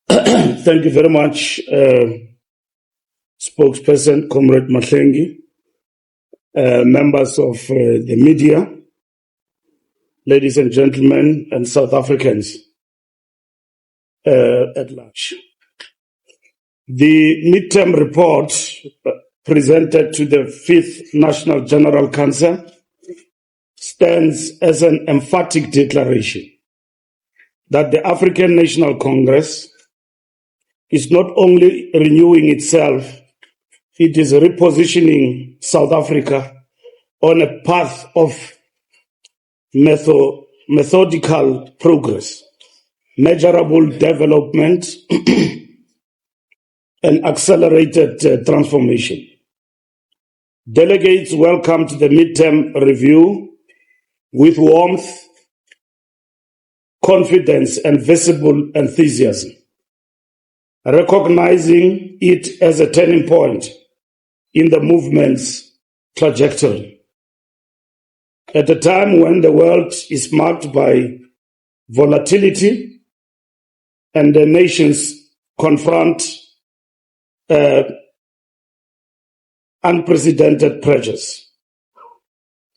Thank you very much, spokesperson, Comrade Mahlengi, members of the media, ladies and gentlemen, and South Africans at large. The midterm report presented to the 5th National General Council stands as an emphatic declaration that the African National Congress is not only renewing itself, it is repositioning South Africa on a path of methodical progress, measurable development, and accelerated transformation. Delegates welcomed the midterm review with warmth, confidence, and visible enthusiasm, recognizing it as a turning point in the movement's trajectory. At a time when the world is marked by volatility and the nations confront unprecedented pressures.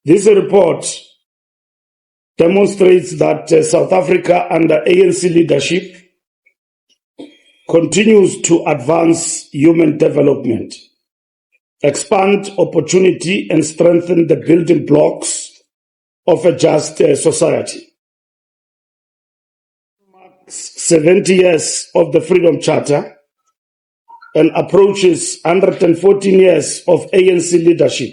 This report demonstrates that South Africa under ANC leadership continues to advance human development, expand opportunity, and strengthen the building blocks of a just society. 70 years of the Freedom Charter and approaches 114 years of ANC leadership.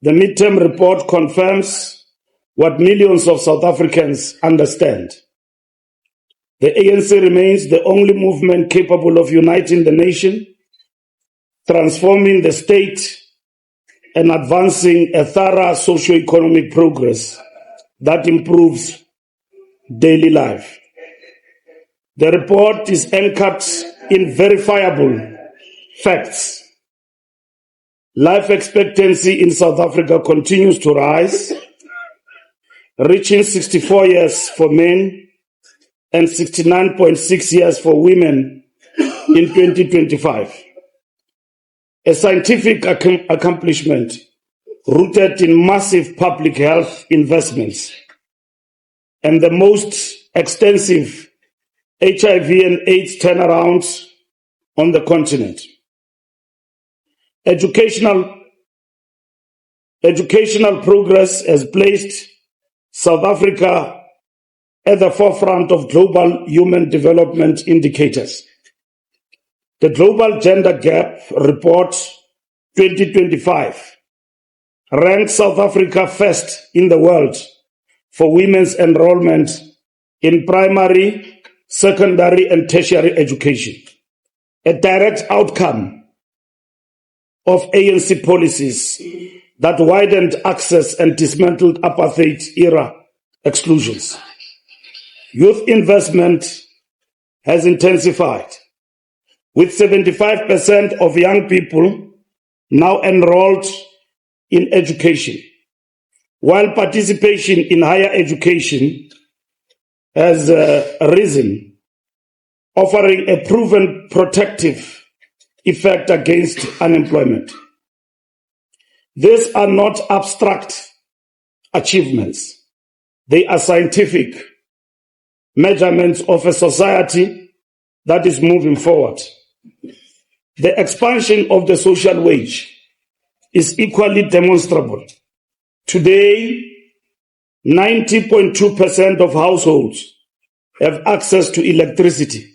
The midterm report confirms what millions of South Africans understand. The ANC remains the only movement capable of uniting the nation, transforming the state, and advancing a thorough socio-economic progress that improves daily life. The report is anchored in verifiable facts. Life expectancy in South Africa continues to rise, reaching 64 years for men and 69.6 years for women in 2025. A scientific accomplishment rooted in massive public health investments and the most extensive HIV and AIDS turnarounds on the continent. Educational progress has placed South Africa at the forefront of global human development indicators. The Global Gender Gap Report 2025 ranks South Africa first in the world for women's enrollment in primary, secondary, and tertiary education, a direct outcome of ANC policies that widened access and dismantled apartheid-era exclusions. Youth investment has intensified, with 75% of young people now enrolled in education, while participation in higher education has risen, offering a proven protective effect against unemployment. These are not abstract achievements. They are scientific measurements of a society that is moving forward. The expansion of the social wage is equally demonstrable. Today, 90.2% of households have access to electricity,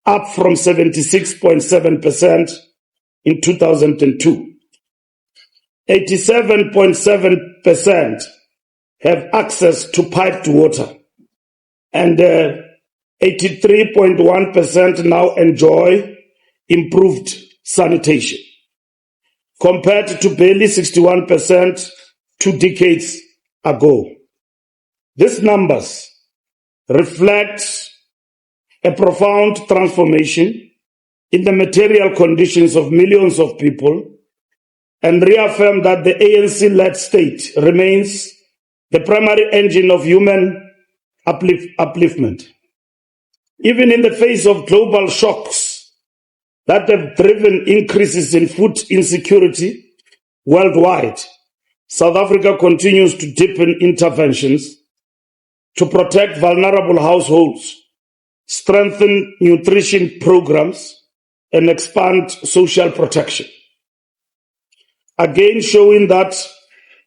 up from 76.7% in 2002. 87.7% have access to piped water, and 83.1% now enjoy improved sanitation, compared to barely 61% 2 decades ago. These numbers reflect a profound transformation in the material conditions of millions of people and reaffirm that the ANC-led state remains the primary engine of human upliftment. Even in the face of global shocks that have driven increases in food insecurity worldwide, South Africa continues to deepen interventions to protect vulnerable households, strengthen nutrition programs, and expand social protection. Again, showing that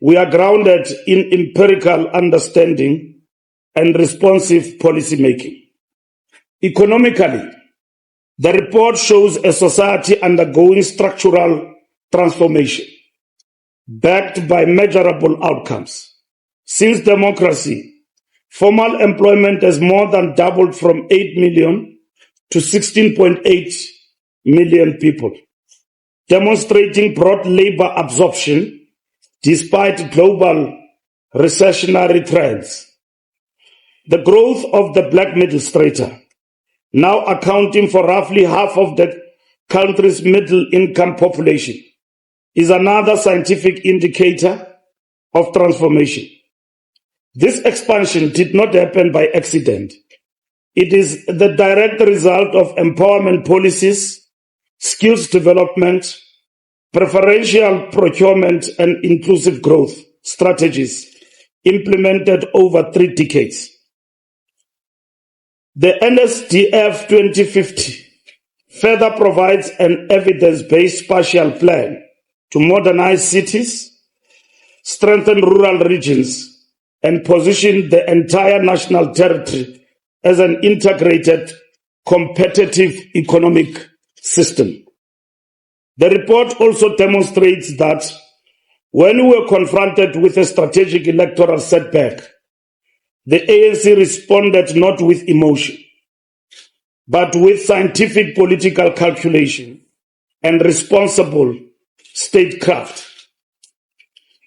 we are grounded in empirical understanding and responsive policymaking. Economically, the report shows a society undergoing structural transformation, backed by measurable outcomes. Since democracy, formal employment has more than doubled from 8 million to 16.8 million people, demonstrating broad labor absorption despite global recessionary trends. The growth of the black middle strata, now accounting for roughly half of the country's middle-income population, is another scientific indicator of transformation. This expansion did not happen by accident. It is the direct result of empowerment policies, skills development, preferential procurement, and inclusive growth strategies implemented over 3 decades. The NSDF 2050 further provides an evidence-based spatial plan to modernize cities, strengthen rural regions, and position the entire national territory as an integrated, competitive economic system. The report also demonstrates that when we were confronted with a strategic electoral setback, the ANC responded not with emotion, but with scientific political calculation and responsible statecraft.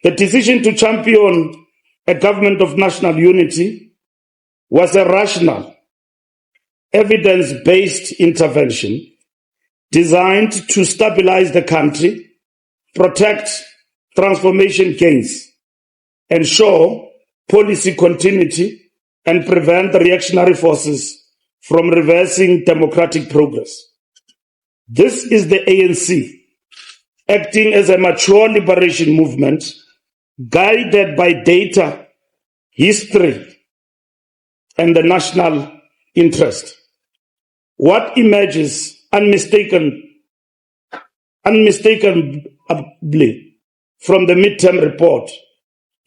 The decision to champion a government of national unity was a rational, evidence-based intervention designed to stabilize the country, protect transformation gains, ensure policy continuity, and prevent reactionary forces from reversing democratic progress. This is the ANC acting as a mature liberation movement guided by data, history, and the national interest. What emerges unmistakably from the midterm report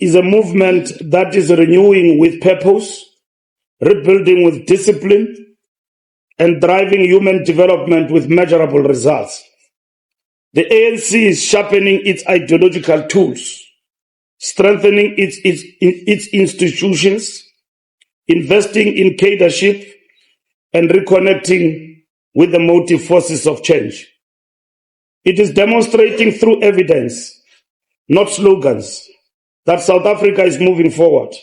is a movement that is renewing with purpose, rebuilding with discipline, and driving human development with measurable results. The ANC is sharpening its ideological tools, strengthening its institutions, investing in cadreship, and reconnecting with the motive forces of change. It is demonstrating through evidence, not slogans, that South Africa is moving forward.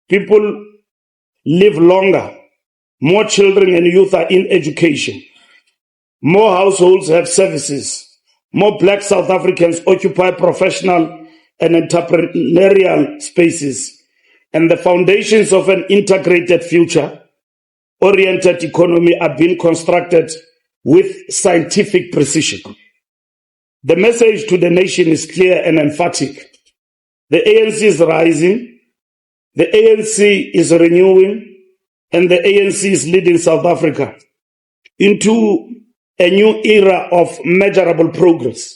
People live longer. More children and youth are in education. More households have services. More Black South Africans occupy professional and entrepreneurial spaces. And the foundations of an integrated future-oriented economy are being constructed with scientific precision. The message to the nation is clear and emphatic. The ANC is rising, the ANC is renewing, and the ANC is leading South Africa into a new era of measurable progress,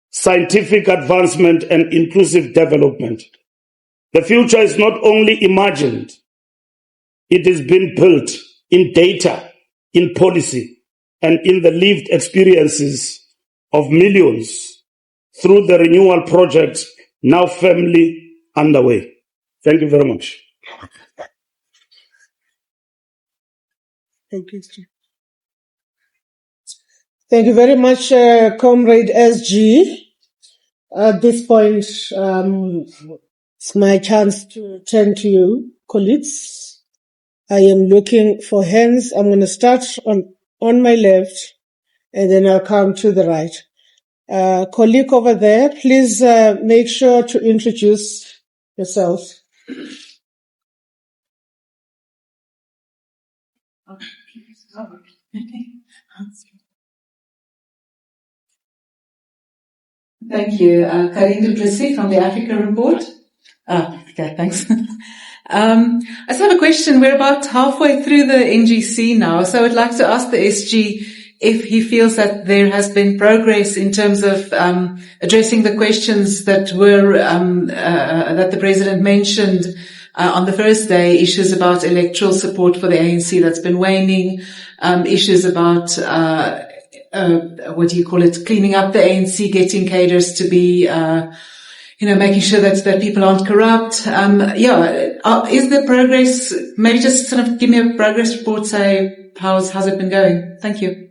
scientific advancement, and inclusive development. The future is not only imagined, it is being built in data, in policy, and in the lived experiences of millions through the renewal project now firmly underway. Thank you very much. Thank you, sir. Thank you very much, Comrade SG. At this point, it's my chance to turn to you, colleagues. I am looking for hands. I'm going to start on my left, and then I'll come to the right. Colleague over there, please make sure to introduce yourself. Thank you. Karine Duplessis from the Africa Report. Okay, thanks. I just have a question. We're about halfway through the NGC now, so I would like to ask the SG if he feels that there has been progress in terms of addressing the questions that were that the President mentioned on the first day, issues about electoral support for the ANC that's been waning, issues about cleaning up the ANC, getting cadres to be making sure that people aren't corrupt. Is there progress? Maybe just sort of give me a progress report, say, how's it been going? Thank you.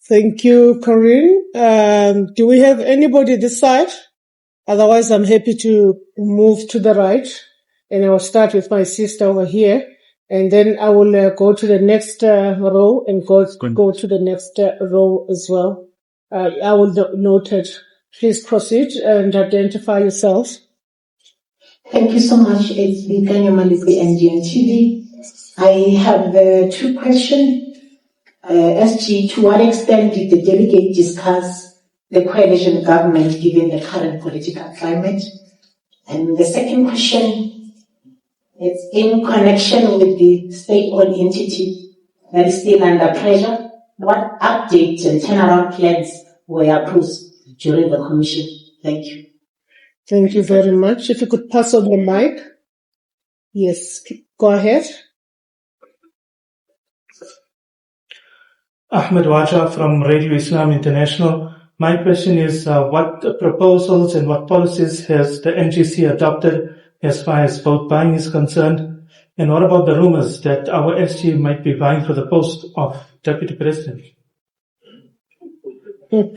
Thank you, Corinne. Do we have anybody this side? Otherwise, I'm happy to move to the right, and I will start with my sister over here, and then I will go to the next row and go to the next row as well. I will note it. Please proceed and identify yourself. Thank you so much. It's Vikanya Malisi, NGN TV. I have two questions. SG, to what extent did the delegate discuss the coalition government given the current political climate? And the second question is in connection with the state-owned entity that is still under pressure. What updates and turnaround plans were approved during the commission? Thank you. Thank you very much. If you could pass on the mic. Yes, go ahead. Ahmed Waja from Radio Islam International. My question is, what proposals and what policies has the NGC adopted as far as vote buying is concerned? And what about the rumors that our SG might be vying for the post of Deputy President? Thank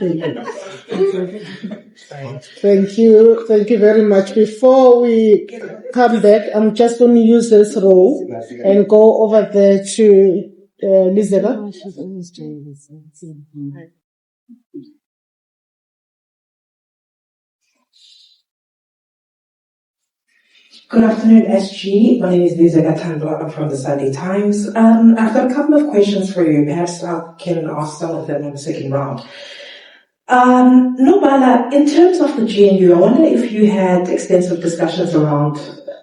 you. Thank you very much. Before we come back, I'm just going to use this row and go over there to Lizella. Good afternoon, SG. My name is Lizella Tandwa. I'm from the Sunday Times. I've got a couple of questions for you. Perhaps I can ask some of them on the second round. Mbalula, in terms of the GNU, I wonder if you had extensive discussions around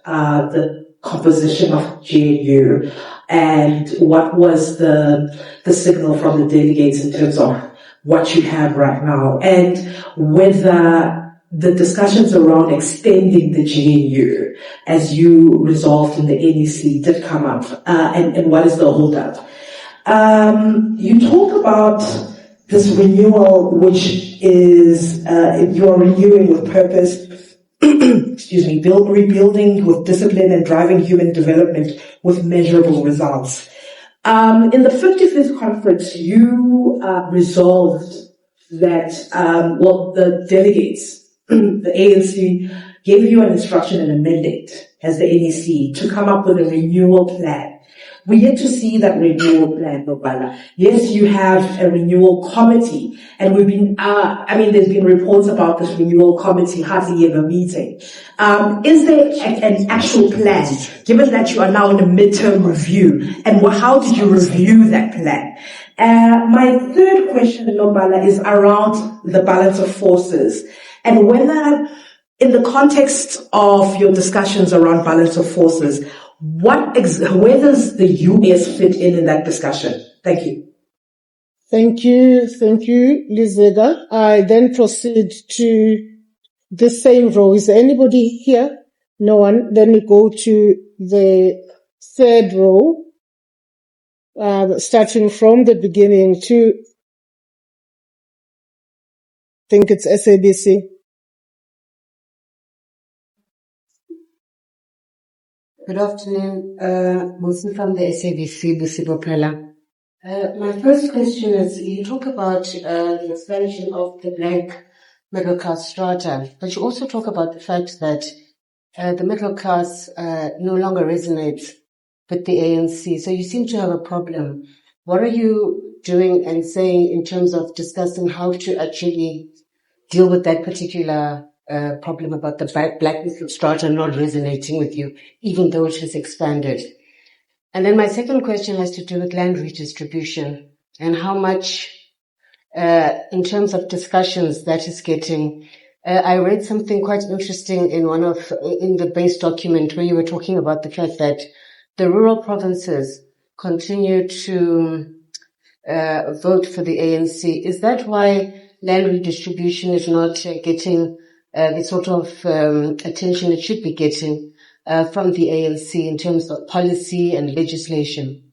the composition of GNU and what was the signal from the delegates in terms of what you have right now, and whether the discussions around extending the GNU as you resolved in the NEC did come up, and what is the holdup? You talk about this renewal, which is you are renewing with purpose, rebuilding with discipline and driving human development with measurable results. In the 55th conference, you resolved that, the delegates, the ANC, gave you an instruction and a mandate as the NEC to come up with a renewal plan. We yet to see that renewal plan, Mbalula. Yes, you have a renewal committee, and we've been, there's been reports about this renewal committee hardly ever meeting. Is there an actual plan, given that you are now in a midterm review, and how did you review that plan? My third question, Mbalula, is around the balance of forces, and whether, in the context of your discussions around balance of forces, where does the US fit in that discussion? Thank you. Thank you, Lizega. I then proceed to the same row. Is there anybody here? No one. Then we go to the third row, starting from the beginning to, I think it's SABC. Good afternoon, Musi from the SABC, Busi Bopela. My first question is, you talk about the expansion of the black middle class strata, but you also talk about the fact that the middle class no longer resonates with the ANC. So you seem to have a problem. What are you doing and saying in terms of discussing how to actually deal with that particular problem about the black middle strata not resonating with you, even though it has expanded? And then my second question has to do with land redistribution and how much, in terms of discussions, that is getting. I read something quite interesting in in the base document where you were talking about the fact that the rural provinces continue to vote for the ANC. Is that why land redistribution is not getting the sort of attention it should be getting from the ANC in terms of policy and legislation?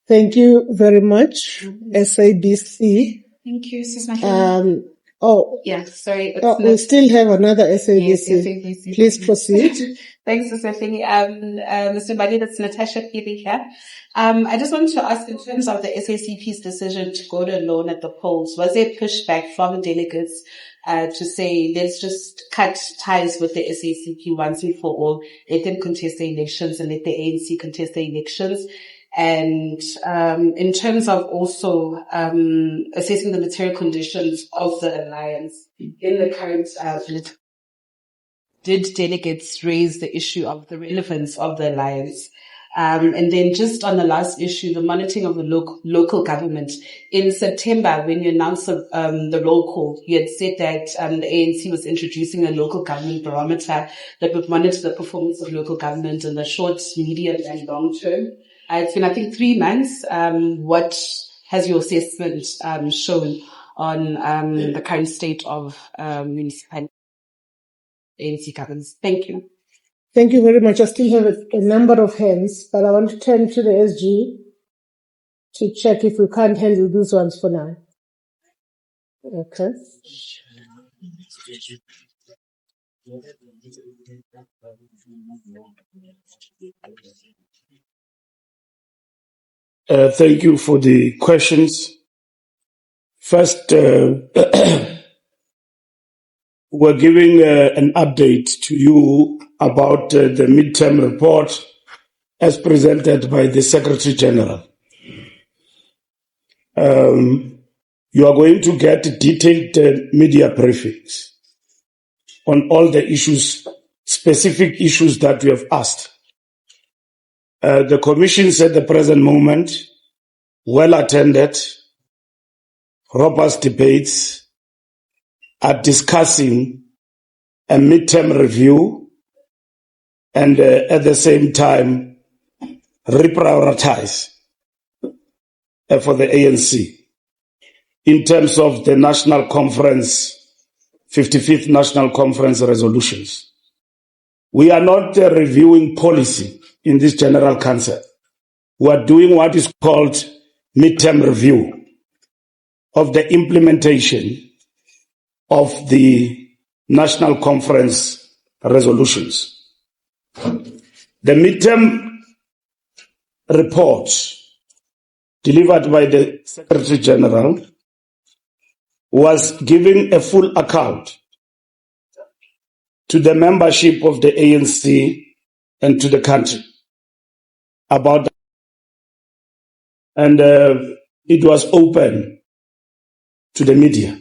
Thank you very much, SABC. Thank you, Sis Mahlangu. Yeah, sorry. We still have another SABC. Yes, SABC. Please proceed. Thanks, Sis Mahlangu. Mr. Mbalula, it's Natasha Fikile here. I just wanted to ask, in terms of the SACP's decision to go to alone at the polls, was there pushback from delegates to say, let's just cut ties with the SACP once and for all, let them contest the elections and let the ANC contest the elections? And in terms of also assessing the material conditions of the alliance in the current did delegates raise the issue of the relevance of the alliance? And then just on the last issue, the monitoring of the local government. In September, when you announced the roll call, you had said that the ANC was introducing a local government barometer that would monitor the performance of local government in the short, medium, and long term. It's been, I think, 3 months. What has your assessment shown on the current state of municipal ANC governance? Thank you. Thank you very much. I still have a number of hands, but I want to turn to the SG to check if we can't handle these ones for now. Okay. Thank you for the questions. First, we're giving an update to you about the midterm report as presented by the Secretary General. You are going to get detailed media briefings on all the issues, specific issues that you have asked. The commissions at the present moment, well attended, robust debates, are discussing a midterm review and at the same time reprioritize for the ANC in terms of the National Conference, 55th National Conference resolutions. We are not reviewing policy in this General Council. We are doing what is called midterm review of the implementation of the National Conference resolutions. The midterm report delivered by the Secretary General was giving a full account to the membership of the ANC and to the country about that. And it was open to the media.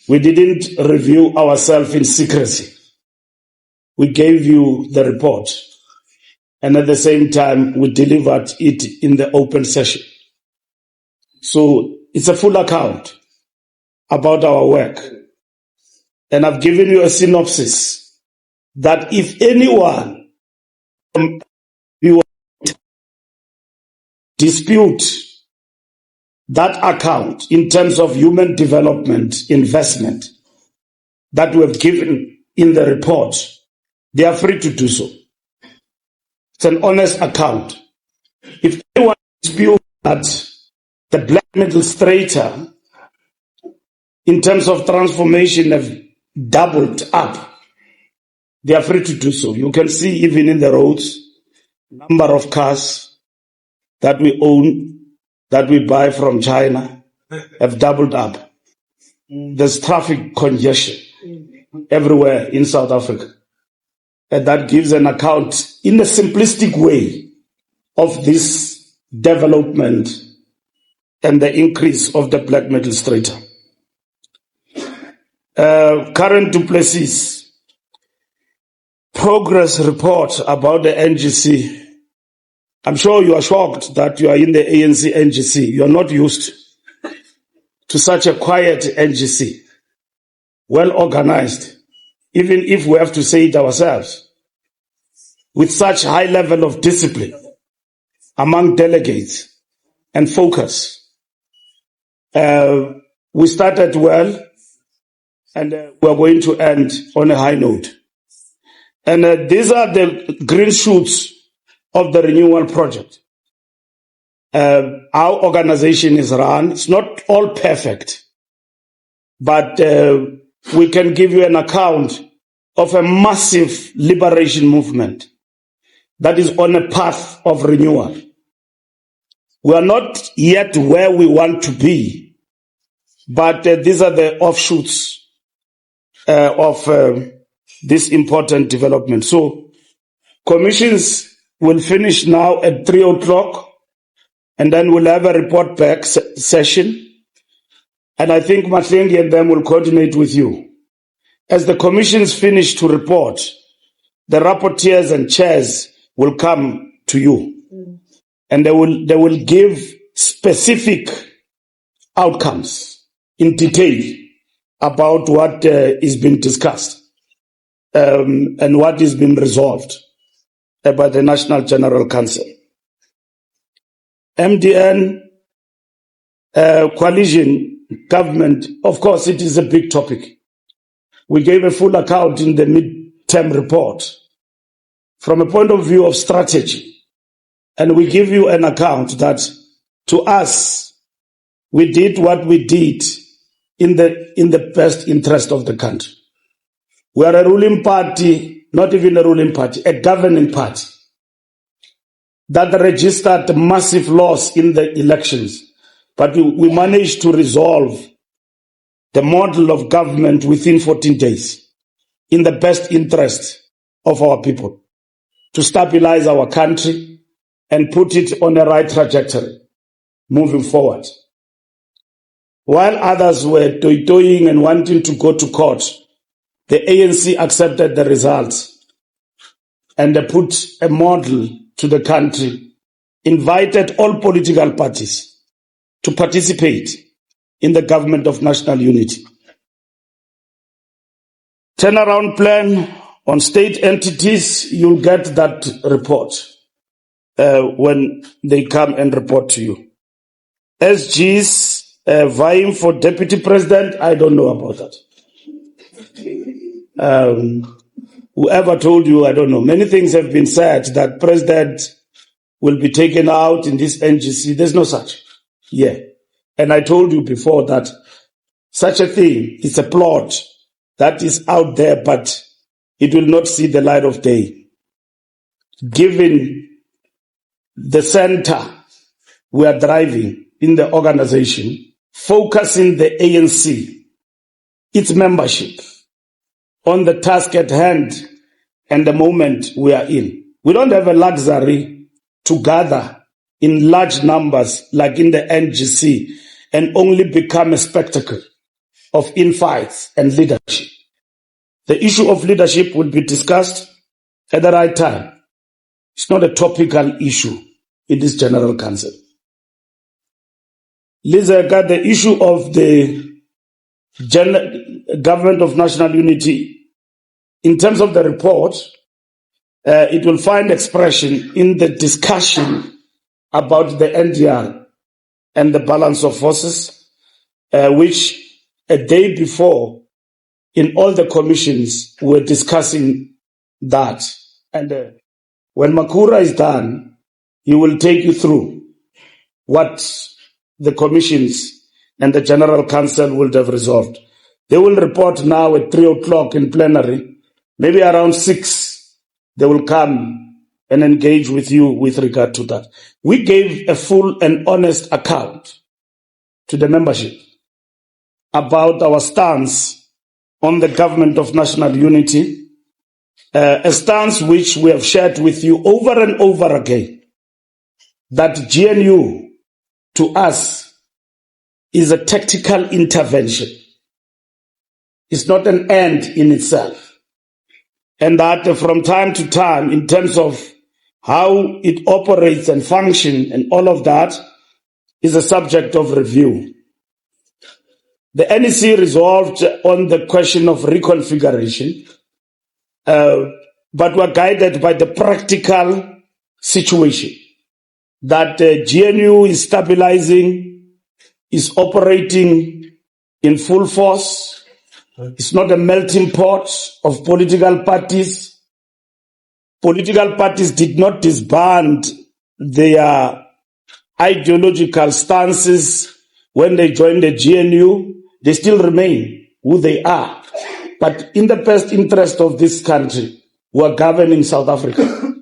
We didn't review ourselves in secrecy. We gave you the report, and at the same time, we delivered it in the open session. So it's a full account about our work. And I've given you a synopsis that if anyone dispute that account in terms of human development investment that we have given in the report, they are free to do so. It's an honest account. If anyone disputes that the black middle strata in terms of transformation have doubled up, they are free to do so. You can see even in the roads, number of cars that we own, that we buy from China, have doubled up. There's traffic congestion everywhere in South Africa. And that gives an account in a simplistic way of this development and the increase of the black middle strata. Current Du Plessis progress report about the NGC. I'm sure you are shocked that you are in the ANC NGC. You are not used to such a quiet NGC, well organized, even if we have to say it ourselves, with such high level of discipline among delegates and focus. We started well, and we are going to end on a high note. And these are the green shoots of the renewal project. Our organization is run. It's not all perfect, but we can give you an account of a massive liberation movement that is on a path of renewal. We are not yet where we want to be, but these are the offshoots of this important development. So commissions will finish now at 3:00, and then we'll have a report back session. And I think Mahlengi and them will coordinate with you. As the commissions finish to report, the rapporteurs and chairs will come to you, and they will give specific outcomes in detail about what is being discussed and what is being resolved by the National General Council. MDN coalition government, of course, it is a big topic. We gave a full account in the mid-term report from a point of view of strategy. And we give you an account that, to us, we did what we did in the best interest of the country. We are a ruling party, not even a ruling party, a governing party that registered massive loss in the elections. But we managed to resolve the model of government within 14 days in the best interest of our people, to stabilize our country and put it on the right trajectory moving forward. While others were toying and wanting to go to court, the ANC accepted the results and they put a model to the country, invited all political parties to participate in the government of national unity. Turnaround plan on state entities, you'll get that report when they come and report to you. SGs vying for deputy president, I don't know about that. Whoever told you, I don't know. Many things have been said that president will be taken out in this NGC. There's no such. Yeah. And I told you before that such a thing is a plot that is out there, but it will not see the light of day. Given the center we are driving in the organization, focusing the ANC, its membership, on the task at hand and the moment we are in. We don't have a luxury to gather in large numbers like in the NGC and only become a spectacle of infights and leadership. The issue of leadership will be discussed at the right time. It's not a topical issue in this General Council. Lisa got the issue of the Government of National Unity. In terms of the report, it will find expression in the discussion about the NDR and the balance of forces, which a day before in all the commissions were discussing that. And when Makura is done, he will take you through what the commissions and the General Council will have resolved. They will report now at 3:00 in plenary. Maybe around 6, they will come and engage with you with regard to that. We gave a full and honest account to the membership about our stance on the government of national unity, a stance which we have shared with you over and over again, that GNU to us is a tactical intervention. It's not an end in itself. and that from time to time, in terms of how it operates and functions and all of that, is a subject of review. The NEC resolved on the question of reconfiguration, but were guided by the practical situation that GNU is stabilizing, is operating in full force. It's not a melting pot of political parties. Political parties did not disband their ideological stances when they joined the GNU. They still remain who they are. But in the best interest of this country, we are governing South Africa.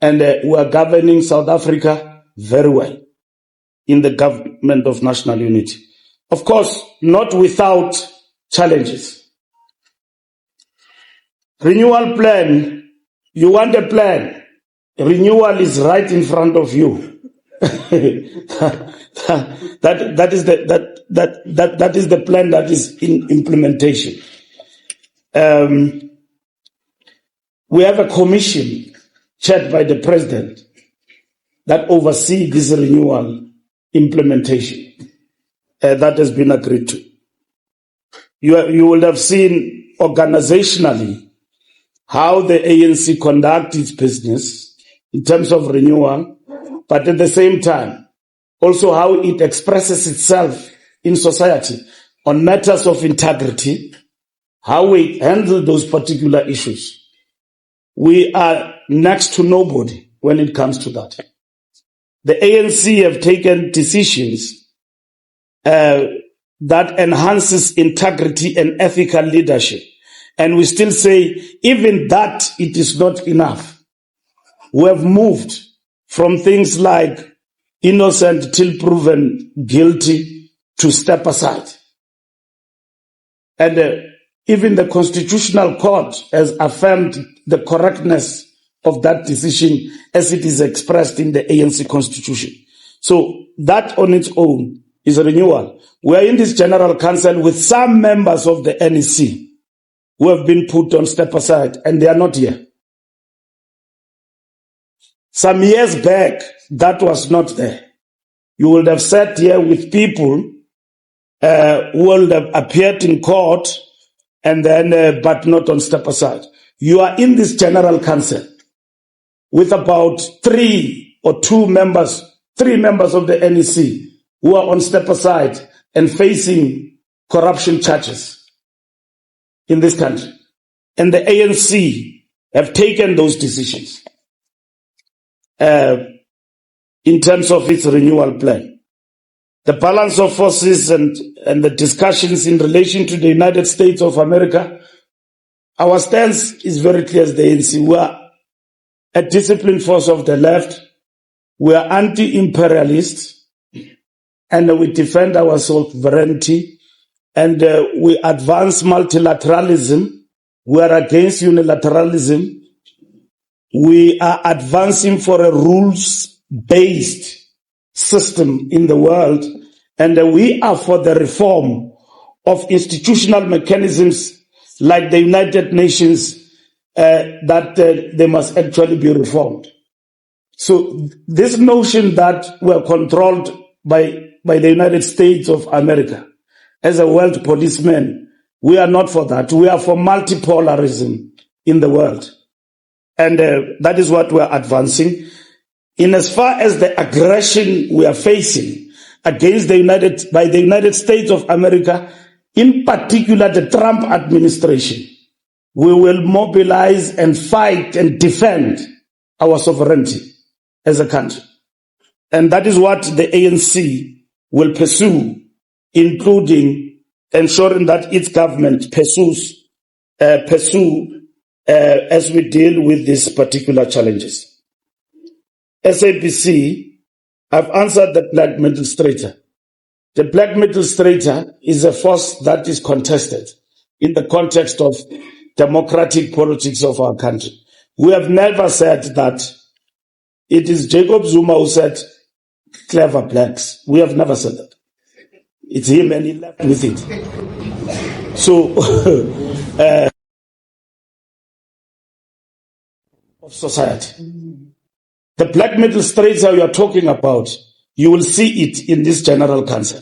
And we are governing South Africa very well in the government of national unity. Of course, not without challenges. Renewal plan. You want a plan. Renewal is right in front of you. that is the plan that is in implementation. We have a commission chaired by the president that oversees this renewal implementation that has been agreed to. You will have seen organizationally how the ANC conducts its business in terms of renewal, but at the same time, also how it expresses itself in society on matters of integrity, how we handle those particular issues. We are next to nobody when it comes to that. The ANC have taken decisions that enhances integrity and ethical leadership. And we still say, even that, it is not enough. We have moved from things like innocent till proven guilty to step aside. And even the Constitutional Court has affirmed the correctness of that decision as it is expressed in the ANC Constitution. So that on its own is a renewal. We are in this General Council with some members of the NEC who have been put on step aside, and they are not here. Some years back, that was not there. You would have sat here with people who would have appeared in court and then, but not on step aside. You are in this General Council with about three members of the NEC who are on step aside and facing corruption charges in this country. And the ANC have taken those decisions in terms of its renewal plan. The balance of forces and the discussions in relation to the United States of America, our stance is very clear as the ANC. We are a disciplined force of the left. We are anti-imperialist, and we defend our sovereignty, and we advance multilateralism. We are against unilateralism. We are advancing for a rules-based system in the world, and we are for the reform of institutional mechanisms like the United Nations that they must actually be reformed. So this notion that we are controlled by the United States of America as a world policeman, we are not for that. We are for multipolarism in the world. And that is what we are advancing. In as far as the aggression we are facing against by the United States of America, in particular the Trump administration, we will mobilize and fight and defend our sovereignty as a country. And that is what the ANC will pursue, including ensuring that its government pursue as we deal with these particular challenges. SABC, I've answered the Black Metal Strata. The Black Metal Strata is a force that is contested in the context of democratic politics of our country. We have never said that it is Jacob Zuma who said clever blacks. We have never said that. It's him and he left with it. So of society. The black metal straits that you are talking about, you will see it in this general council.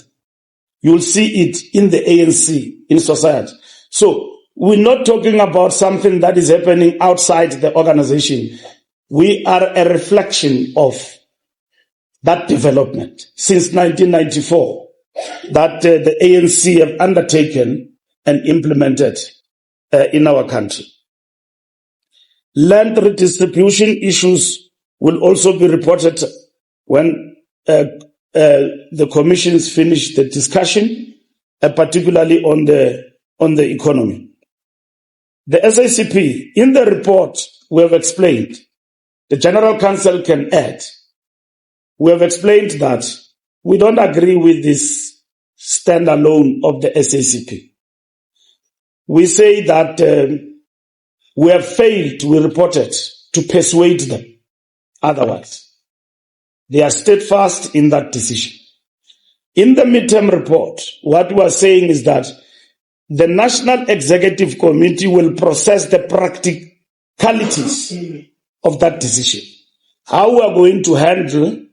You will see it in the ANC, in society. So we're not talking about something that is happening outside the organization. We are a reflection of that development since 1994 that the ANC have undertaken and implemented in our country. Land redistribution issues will also be reported when the commissions finish the discussion, particularly on the economy. The SACP, in the report, we have explained, the General Council can add, we have explained that we don't agree with this standalone of the SACP. We say that we have failed, we reported, to persuade them otherwise. They are steadfast in that decision. In the midterm report, what we are saying is that the National Executive Committee will process the practicalities of that decision. How we are going to handle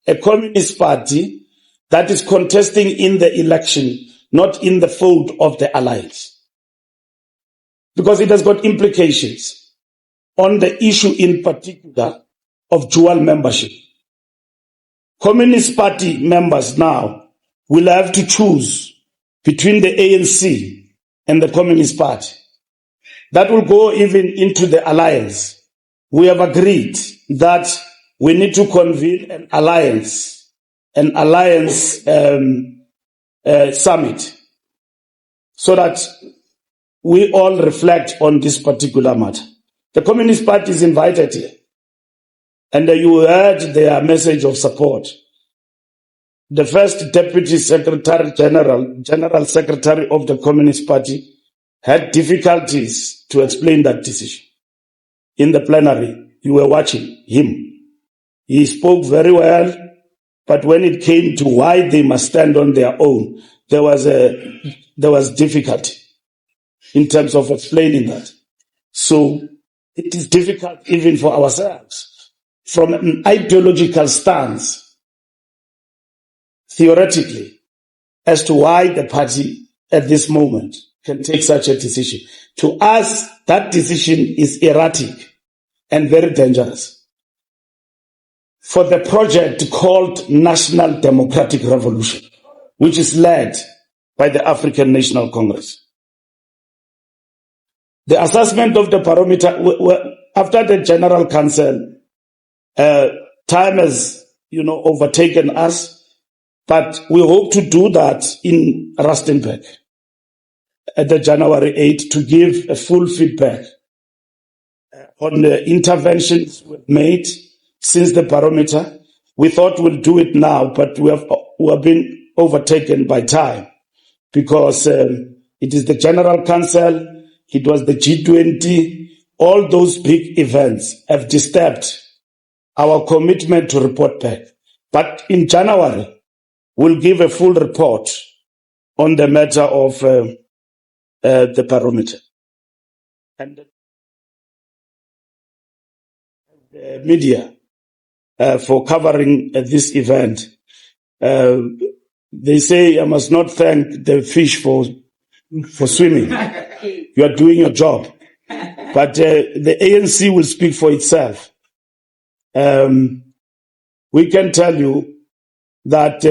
a communist party that is contesting in the election, not in the fold of the alliance. Because it has got implications on the issue in particular of dual membership. Communist Party members now will have to choose between the ANC and the Communist Party. That will go even into the alliance. We have agreed that we need to convene an alliance summit so that we all reflect on this particular matter. The Communist Party is invited here. And you heard their message of support. The first Deputy Secretary General Secretary of the Communist Party, had difficulties to explain that decision. In the plenary, you were watching him. He spoke very well, but when it came to why they must stand on their own, there was difficulty in terms of explaining that. So it is difficult even for ourselves. From an ideological stance, theoretically, as to why the party at this moment can take such a decision. To us, that decision is erratic and very dangerous. For the project called National Democratic Revolution, which is led by the African National Congress. The assessment of the parameter, after the General Council, time has, overtaken us, but we hope to do that in Rustenburg at the January 8th to give a full feedback on the interventions we've made since the barometer. We thought we'll do it now, but we have been overtaken by time because it is the General Council, it was the G20, all those big events have disturbed our commitment to report back. But in January, we'll give a full report on the matter of the barometer. And the media for covering this event. They say I must not thank the fish for swimming. You are doing your job. But the ANC will speak for itself. We can tell you that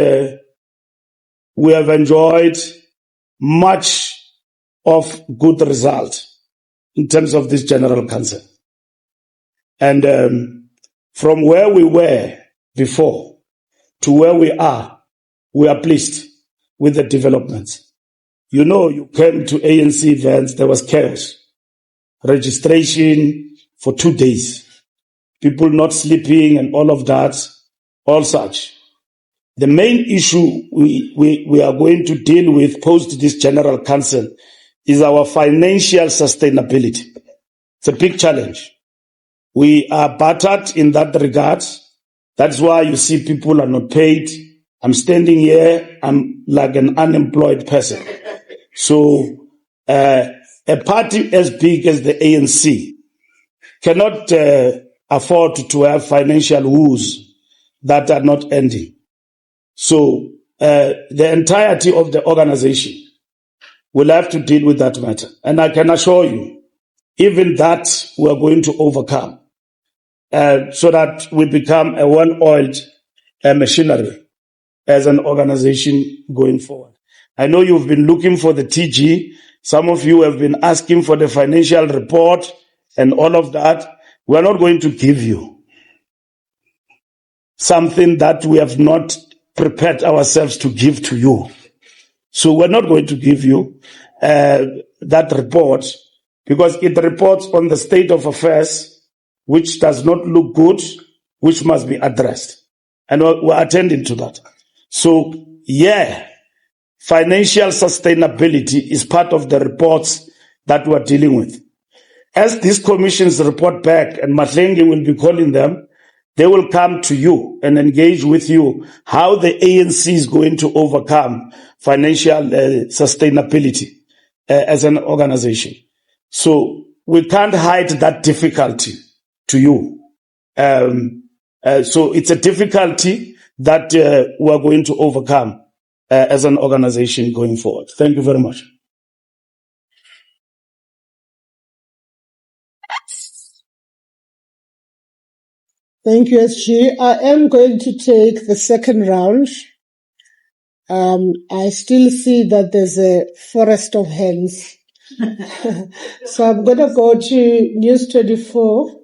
we have enjoyed much of good result in terms of this General Council. And from where we were before to where we are pleased with the developments. You came to ANC events, there was chaos. Registration for 2 days. People not sleeping and all of that, all such. The main issue we are going to deal with post this General Council is our financial sustainability. It's a big challenge. We are battered in that regard. That's why you see people are not paid. I'm standing here, I'm like an unemployed person. So a party as big as the ANC cannot afford to have financial woes that are not ending. So the entirety of the organization will have to deal with that matter. And I can assure you, even that we are going to overcome so that we become a one-oiled machinery as an organization going forward. I know you've been looking for the TG. Some of you have been asking for the financial report and all of that. We are not going to give you something that we have not prepared ourselves to give to you. So we're not going to give you that report because it reports on the state of affairs, which does not look good, which must be addressed. And we're attending to that. So, financial sustainability is part of the reports that we're dealing with. As these commissions report back, and Matlenge will be calling them, they will come to you and engage with you how the ANC is going to overcome financial sustainability as an organization. So we can't hide that difficulty to you. So it's a difficulty that we're going to overcome as an organization going forward. Thank you very much. Thank you, SG. I am going to take the second round. I still see that there's a forest of hands. So I'm going to go to News 24.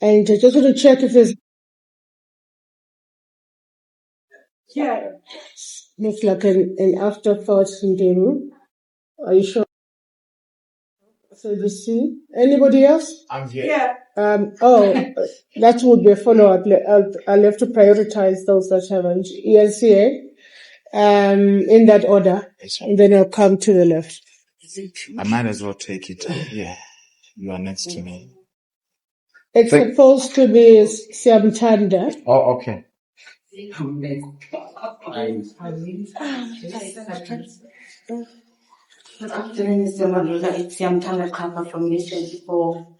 And I just want to check if there's... Yeah. Looks like an afterthought in the room. Are you sure? So you see. Anybody else? I'm here. Yeah. That would be a follow-up. I'll have to prioritize those that haven't. ELCA, in that order. And then I'll come to the left. I might as well take it. Yeah. You are next to me. It's supposed to be Siamtanda. Oh, okay. Good afternoon, Mr. Mbalula. It's Yamtana Kapa from News 24.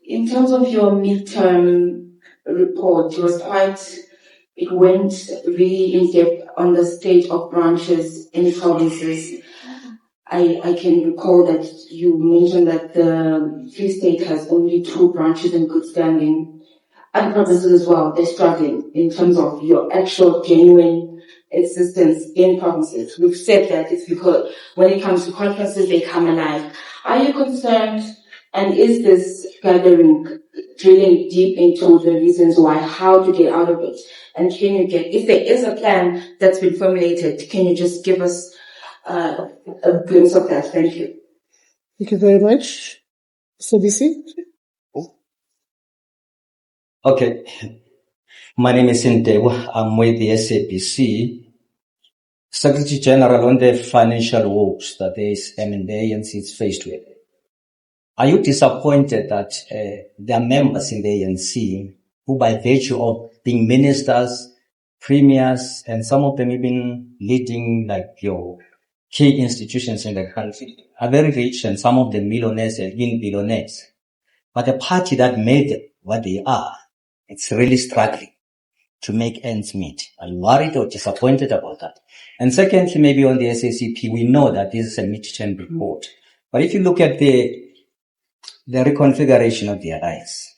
In terms of your midterm report, it went really in depth on the state of branches in provinces. I can recall that you mentioned that the Free State has only 2 branches in good standing. Other provinces as well, they're struggling in terms of your actual genuine existence in provinces. We've said that it's because when it comes to conferences, they come alive. Are you concerned, and is this gathering drilling deep into the reasons why, how to get out of it? And can you if there is a plan that's been formulated, can you just give us a glimpse of that? Thank you. Thank you very much. CBC? Okay. My name is Ntewa. I'm with the SAPC. Secretary General, on the financial woes that the ANC is faced with. Are you disappointed that there are members in the ANC who, by virtue of being ministers, premiers, and some of them even leading like your key institutions in the country, are very rich, and some of them millionaires and even billionaires? But the party that made them what they are, it's really struggling to make ends meet. Are you worried or disappointed about that? And secondly, maybe on the SACP, we know that this is a midterm report. But if you look at the reconfiguration of the alliance,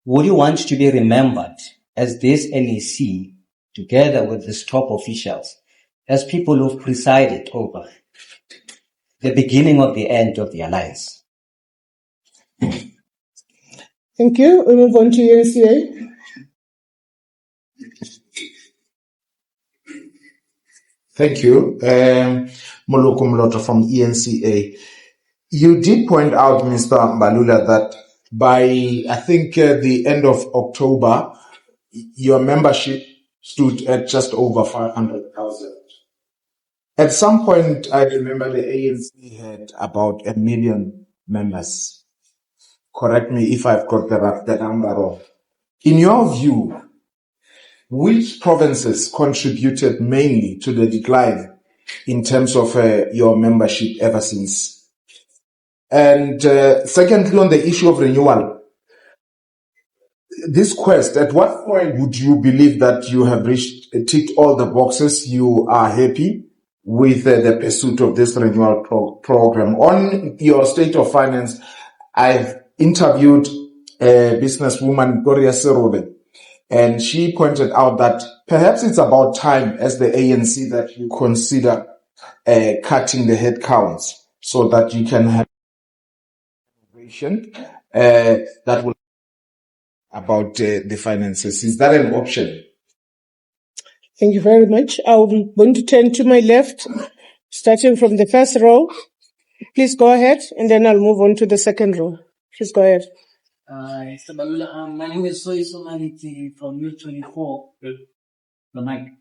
would you want to be remembered as this NEC, together with these top officials, as people who've presided over the beginning of the end of the alliance? Thank you. We move on to ENCA. Thank you. Moloko Mlota from ENCA. You did point out, Mr. Mbalula, that by, I think, the end of October, your membership stood at just over 500,000. At some point, I remember the ANC had about 1 million members. Correct me if I've got the number wrong. In your view, which provinces contributed mainly to the decline in terms of your membership ever since And secondly, on the issue of renewal, this quest, at what point would you believe that you have ticked all the boxes, you are happy with the pursuit of this renewal program? On your state of finance, I've interviewed a businesswoman, Gloria Serobe, and she pointed out that perhaps it's about time as the ANC that you consider cutting the headcounts so that you can have innovation that will about the finances. Is that an option? Thank you very much. I'm going to turn to my left, starting from the first row. Please go ahead, and then I'll move on to the second row. Please go ahead. Mr. Mbalula, my name is Soy Somaliti from U24. The mic.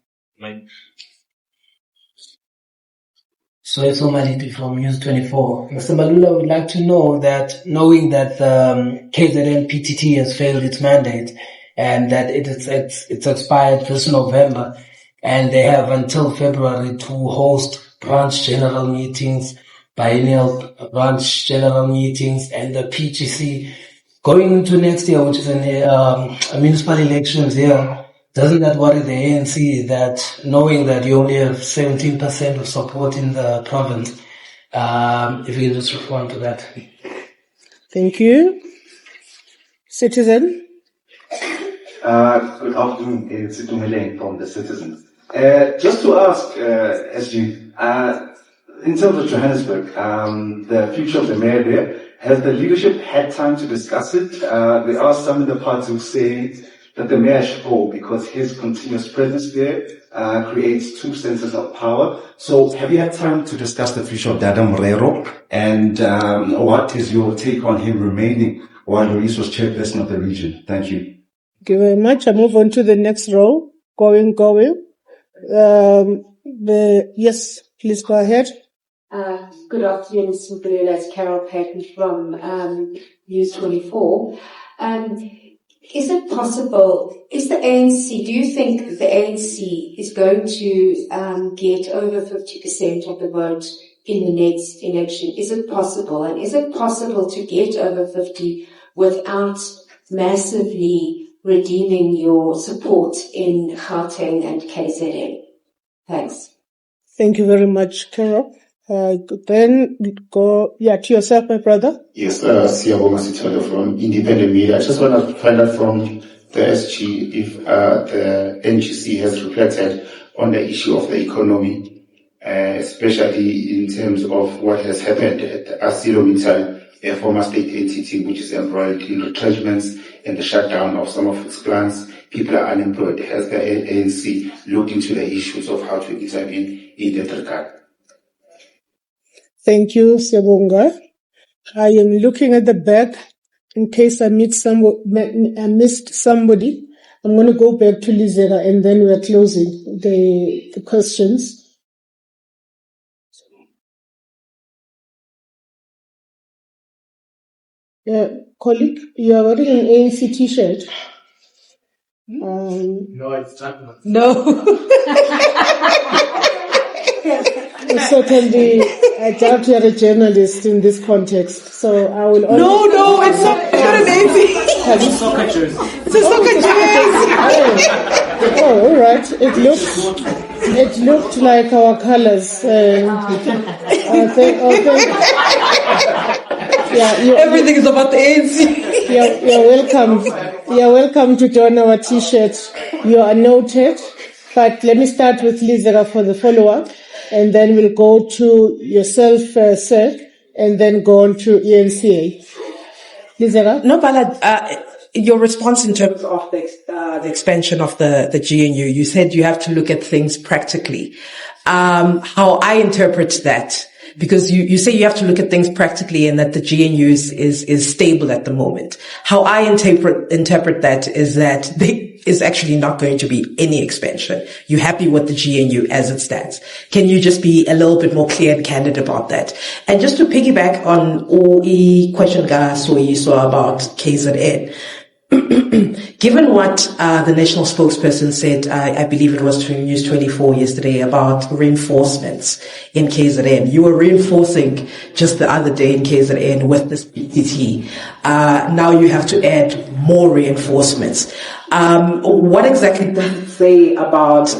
Soy Somaliti from U24. Mr. Mbalula, I would like to know that, knowing that KZN PTT has failed its mandate and that it's expired this November, and they have until February to host branch general meetings, biennial branch general meetings, and the PGC going into next year, which is a municipal elections year. Doesn't that worry the ANC that, knowing that you only have 17% of support in the province? If you can just respond to that. Thank you. Citizen. Good afternoon, it's Situmele from the Citizens. Just to ask, SG, in terms of Johannesburg, the future of the mayor there, has the leadership had time to discuss it? There are some in the party who say that the mayor should go because his continuous presence there creates two senses of power. So have you had time to discuss the future of Dada Morero? And what is your take on him remaining while Luis was chairperson of the region? Thank you. Thank you very much. I move on to the next row. Going. Yes, please go ahead. Good afternoon, Mr. Mbalula. It's Carol Patton from News 24. Is it possible, do you think the ANC is going to get over 50% of the vote in the next election? Is it possible? And is it possible to get over 50 without massively redeeming your support in Gauteng and KZN? Thanks. Thank you very much, Carol. Then go, to yourself, my brother. Yes, Siyabonga Sithole from Independent Media. I just want to find out from the SG if the NGC has reflected on the issue of the economy, especially in terms of what has happened at ArcelorMittal, a former state entity which is embroiled in retrenchments and the shutdown of some of its plants. People are unemployed. Has the ANC looked into the issues of how to intervene in that regard? Thank you, Siyabonga. I am looking at the back in case I missed somebody. I'm going to go back to Lizera and then we're closing the questions. Colleague, you are wearing an ANC t-shirt. No, it's not. No. Certainly, I doubt you're a journalist in this context, so I will only... No, it's not an It's a soccer jersey. It's a soccer jersey. Oh, all right. It looked like our colors. Everything is about the ANC. You're welcome to join our t-shirt. You are noted. But let me start with Lizera for the follow-up. And then we'll go to yourself, sir, and then go on to ENCA. Lizera? No, Bala, your response in terms of the expansion of the GNU, you said you have to look at things practically. How I interpret that, because you say you have to look at things practically and that the GNU is stable at the moment. How I interpret that is that there is actually not going to be any expansion. You're happy with the GNU as it stands. Can you just be a little bit more clear and candid about that? And just to piggyback on OE question so about KZN. Given what the national spokesperson said, I believe it was to News 24 yesterday about reinforcements in KZN. You were reinforcing just the other day in KZN with this PTT. Now you have to add more reinforcements. What exactly does it say about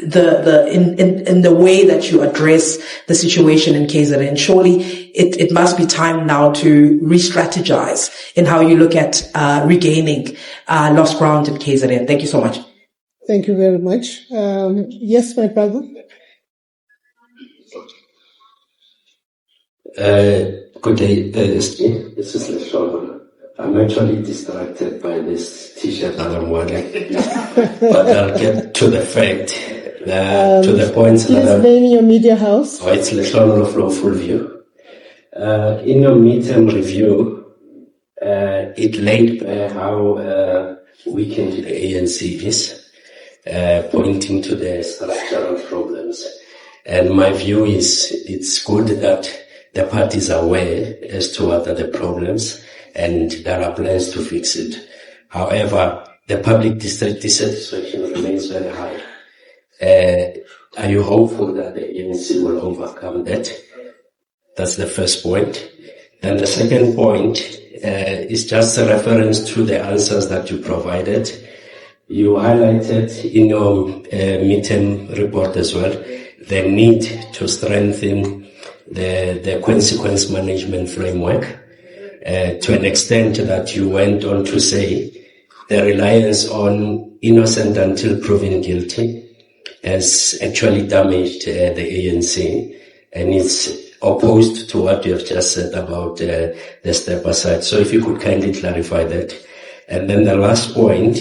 in the way that you address the situation in KZN? Surely it must be time now to re-strategize in how you look at regaining lost ground in KZN. Thank you so much. Thank you very much. Yes, my brother. Good day, this is Lesholo. I'm actually distracted by this t-shirt that I'm wearing, but I'll get to the fact, to the points that Please name your media house. Oh, it's Lesholo of Lawful View. In your midterm review, it laid bare how weakened the ANC is, pointing to the structural problems. And my view is it's good that the parties are aware as to what are the problems and there are plans to fix it. However, the public dissatisfaction remains very high. Are you hopeful that the ANC will overcome that? That's the first point. And the second point is just a reference to the answers that you provided. You highlighted in your midterm report as well the need to strengthen the consequence management framework to an extent that you went on to say the reliance on innocent until proven guilty has actually damaged the ANC, and it's opposed to what you have just said about the step aside. So if you could kindly clarify that. And then the last point,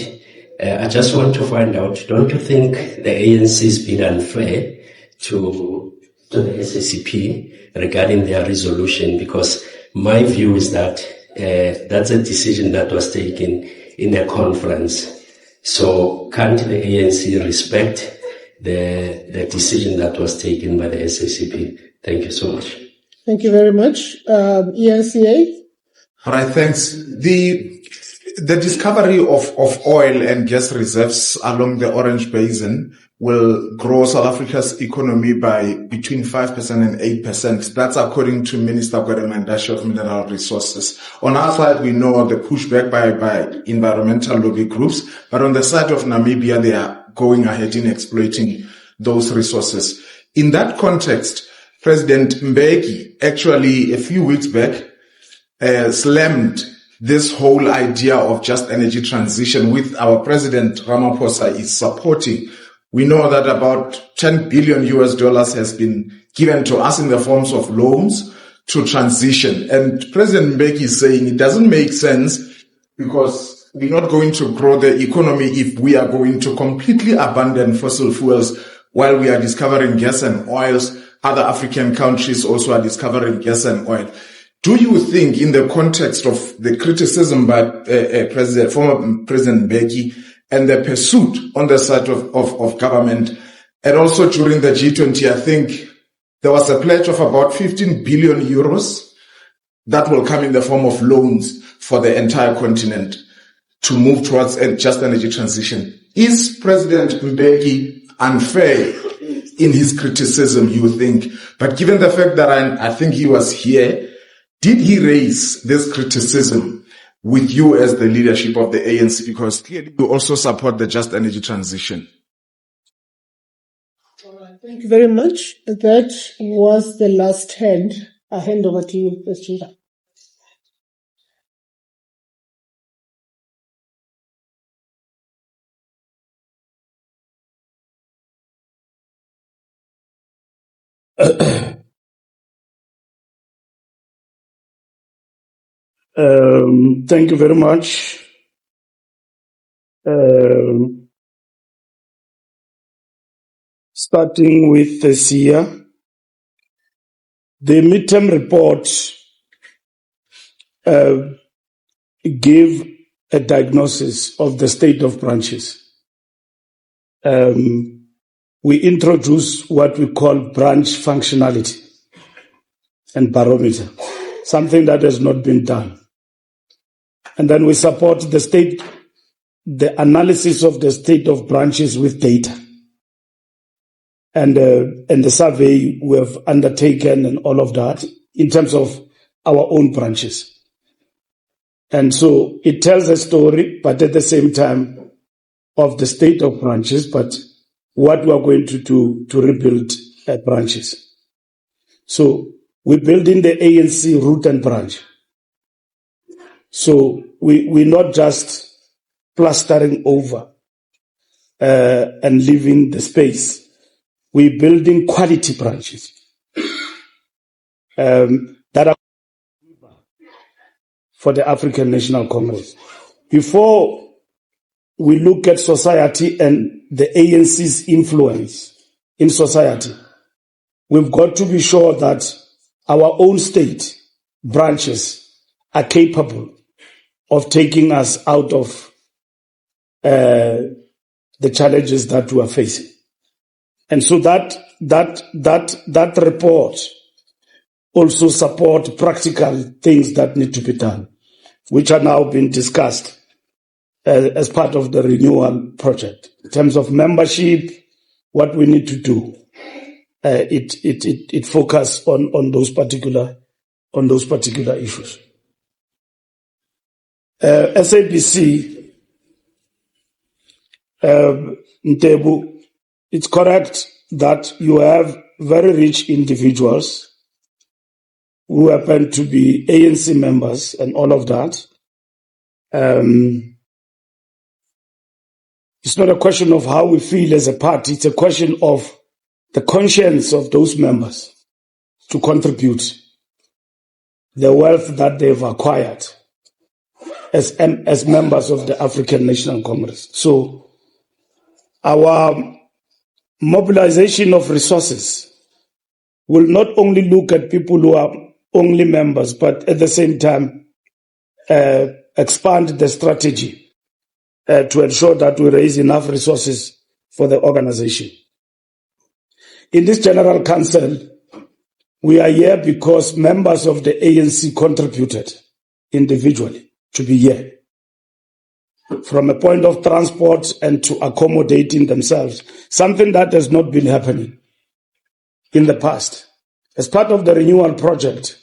I just want to find out, don't you think the ANC has been unfair to the SACP regarding their resolution? Because my view is that that's a decision that was taken in a conference. So can't the ANC respect the decision that was taken by the SACP? Thank you so much. Thank you very much. ENCA? All right, thanks. The discovery of oil and gas reserves along the Orange Basin will grow South Africa's economy by between 5% and 8%. That's according to Minister Gwede of Mineral Resources. On our side, we know the pushback by environmental lobby groups, but on the side of Namibia, they are going ahead in exploiting those resources. In that context, President Mbeki actually a few weeks back slammed this whole idea of just energy transition, with our President Ramaphosa is supporting. We know that about $10 billion has been given to us in the forms of loans to transition. And President Mbeki is saying it doesn't make sense because we're not going to grow the economy if we are going to completely abandon fossil fuels while we are discovering gas and oils. Other African countries also are discovering gas and oil. Do you think, in the context of the criticism by former President Mbeki and the pursuit on the side of government, and also during the G20, I think there was a pledge of about 15 billion euros that will come in the form of loans for the entire continent to move towards just energy transition. Is President Mbeki unfair in his criticism, you think? But given the fact that I think he was here, did he raise this criticism with you as the leadership of the ANC? Because clearly you also support the just energy transition. All right, thank you very much. That was the last hand. I hand over to you, Mr. Thank you very much. Starting with the SIA, the midterm report gave a diagnosis of the state of branches. We introduced what we call branch functionality and barometer, something that has not been done. And then we support the state the analysis of the state of branches with data and the survey we have undertaken and all of that in terms of our own branches. And so it tells a story, but at the same time of the state of branches, but what we are going to do to rebuild branches. So we build in the ANC root and branch. So we're not just plastering over and leaving the space. We're building quality branches that are for the African National Congress. Before we look at society and the ANC's influence in society, we've got to be sure that our own state branches are capable of taking us out of the challenges that we are facing. And so that report also support practical things that need to be done, which are now being discussed as part of the renewal project. In terms of membership, what we need to do, it focus on those particular issues. SABC, Ntebu, it's correct that you have very rich individuals who happen to be ANC members and all of that. It's not a question of how we feel as a party. It's a question of the conscience of those members to contribute the wealth that they've acquired as members of the African National Congress. So our mobilization of resources will not only look at people who are only members, but at the same time expand the strategy to ensure that we raise enough resources for the organization. In this General Council, we are here because members of the ANC contributed individually to be here. From a point of transport and to accommodating themselves, something that has not been happening in the past. As part of the renewal project,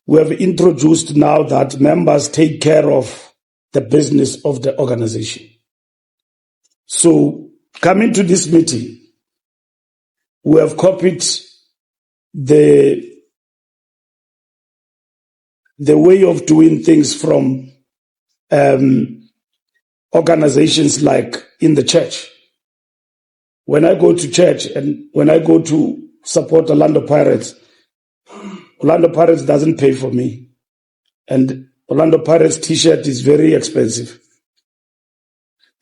we have introduced now that members take care of the business of the organization. So, coming to this meeting, we have copied the way of doing things from organizations like in the church. When I go to church and when I go to support Orlando Pirates doesn't pay for me. And Orlando Pirates t-shirt is very expensive,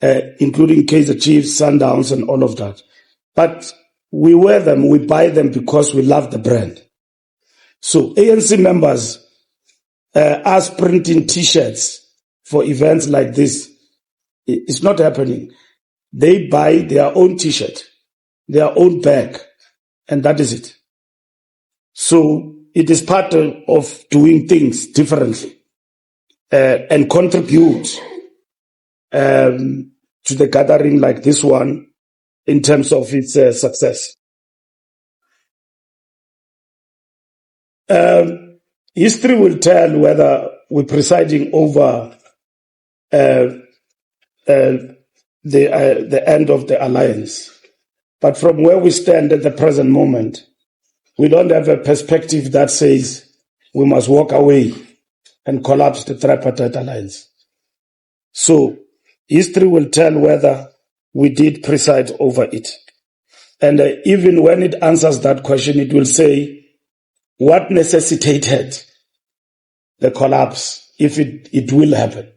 including Kaizer Chiefs, Sundowns, and all of that. But we wear them, we buy them because we love the brand. So ANC members, us printing t-shirts for events like this, it's not happening. They buy their own t-shirt, their own bag, and that is it. So it is part of doing things differently and contribute to the gathering like this one in terms of its success. History will tell whether we're presiding over the end of the alliance. But from where we stand at the present moment, we don't have a perspective that says we must walk away and collapse the tripartite alliance. So history will tell whether we did preside over it. And even when it answers that question, it will say what necessitated the collapse, if it will happen.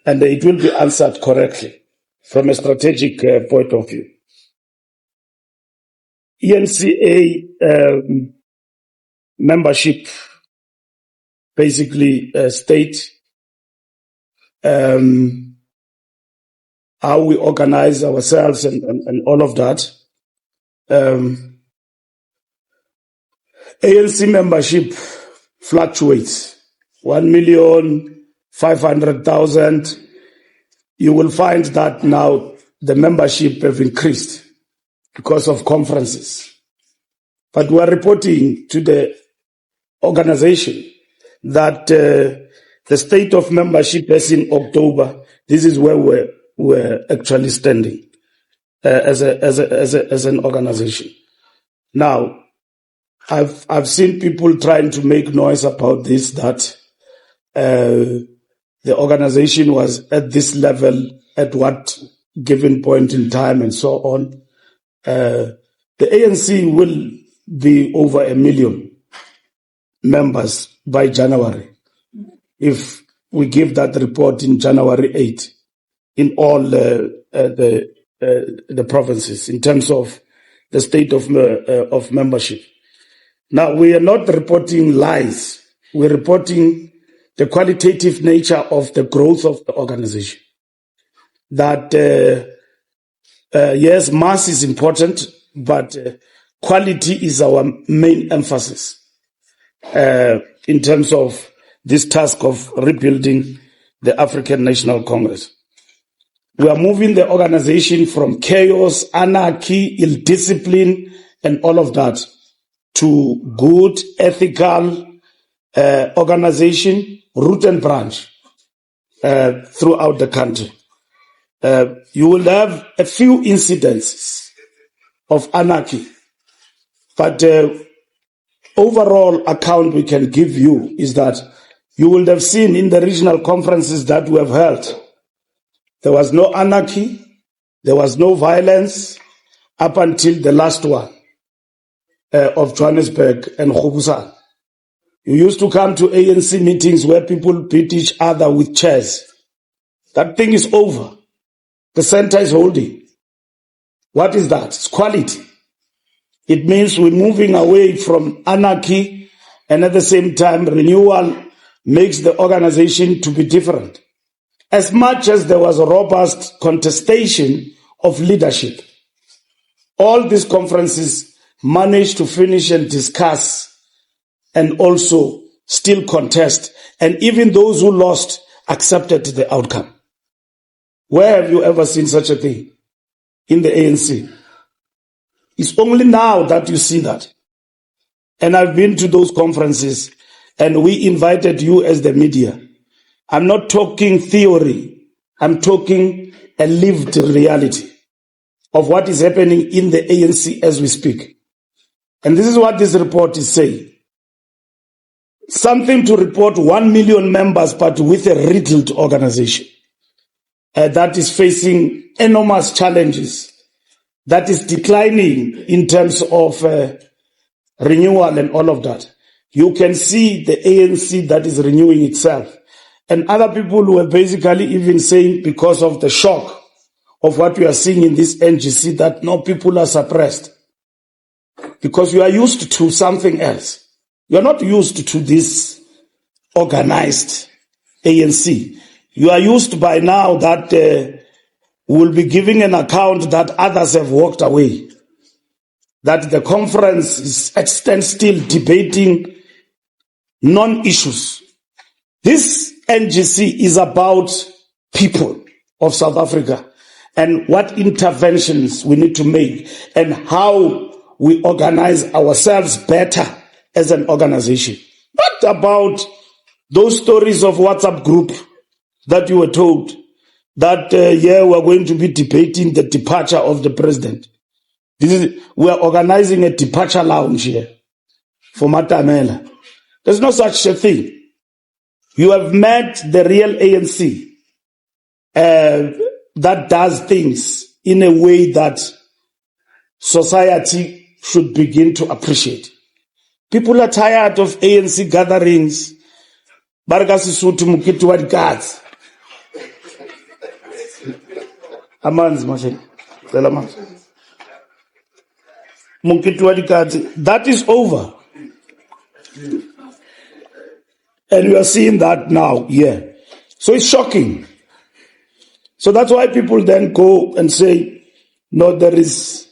And it will be answered correctly from a strategic point of view. ENCA membership basically state how we organize ourselves and all of that. ANC membership fluctuates, 1,500,000 you will find that now the membership have increased because of conferences. But we are reporting to the organization that the state of membership as in October, this is where we're actually standing as an organization. Now, I've seen people trying to make noise about this, that the organization was at this level at what given point in time and so on. The ANC will be over 1 million members by January, if we give that report in January 8 in all the provinces in terms of the state of membership. Now, we are not reporting lies. We're reporting the qualitative nature of the growth of the organization. That, yes, mass is important, but quality is our main emphasis in terms of this task of rebuilding the African National Congress. We are moving the organization from chaos, anarchy, ill discipline, and all of that to good, ethical organization, root and branch throughout the country. You will have a few incidences of anarchy, but overall account we can give you is that you will have seen in the regional conferences that we have held, there was no anarchy, there was no violence up until the last one of Johannesburg and Khobusani. You used to come to ANC meetings where people beat each other with chairs. That thing is over. The center is holding. What is that? It's quality. It means we're moving away from anarchy, and at the same time, renewal makes the organization to be different. As much as there was a robust contestation of leadership, all these conferences managed to finish and discuss and also still contest. And even those who lost accepted the outcome. Where have you ever seen such a thing? In the ANC. It's only now that you see that. And I've been to those conferences and we invited you as the media. I'm not talking theory. I'm talking a lived reality of what is happening in the ANC as we speak. And this is what this report is saying. Something to report 1 million members, but with a riddled organization that is facing enormous challenges, that is declining in terms of renewal and all of that. You can see the ANC that is renewing itself. And other people were basically even saying, because of the shock of what we are seeing in this NGC, that no, people are suppressed. Because you are used to something else. You are not used to this organized ANC. You are used by now that we'll be giving an account that others have walked away. That the conference is at standstill debating non-issues. This NGC is about people of South Africa and what interventions we need to make and how we organize ourselves better as an organization. Not about those stories of WhatsApp group that you were told that, we're going to be debating the departure of the president. We are organizing a departure lounge here for Matamela. There's no such a thing. You have met the real ANC that does things in a way that society should begin to appreciate. People are tired of ANC gatherings. Baragasusutu mukiti wa dikatsi. Amanzi mashele. Cela amanzi. Mukiti wa dikatsi. That is over. And we are seeing that now, So it's shocking. So that's why people then go and say, no, there is,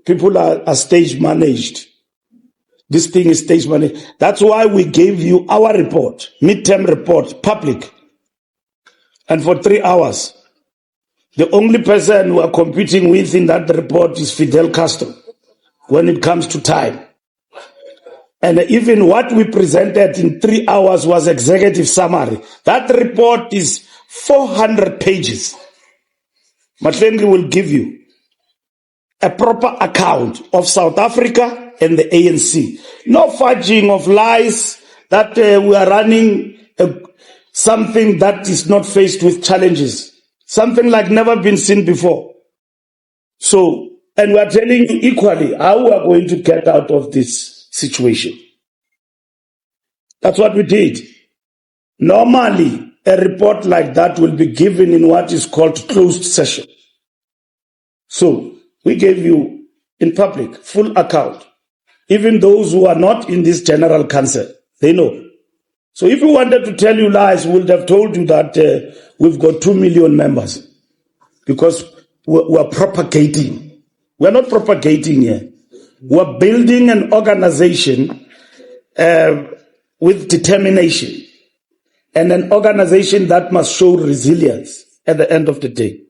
people are stage managed. This thing is stage managed. That's why we gave you our report, midterm report, public. And for 3 hours, the only person we are competing with in that report is Fidel Castro when it comes to time. And even what we presented in 3 hours was executive summary. That report is 400 pages. Matlengi will give you a proper account of South Africa and the ANC. No fudging of lies that we are running something that is not faced with challenges. Something like never been seen before. So, and we are telling you equally how we are going to get out of this situation. That's what we did. Normally, a report like that will be given in what is called closed session. So, we gave you in public full account. Even those who are not in this general council, they know. So if we wanted to tell you lies, we would have told you that we've got 2 million members because we're propagating. We're not propagating here. We're building an organization with determination and an organization that must show resilience at the end of the day.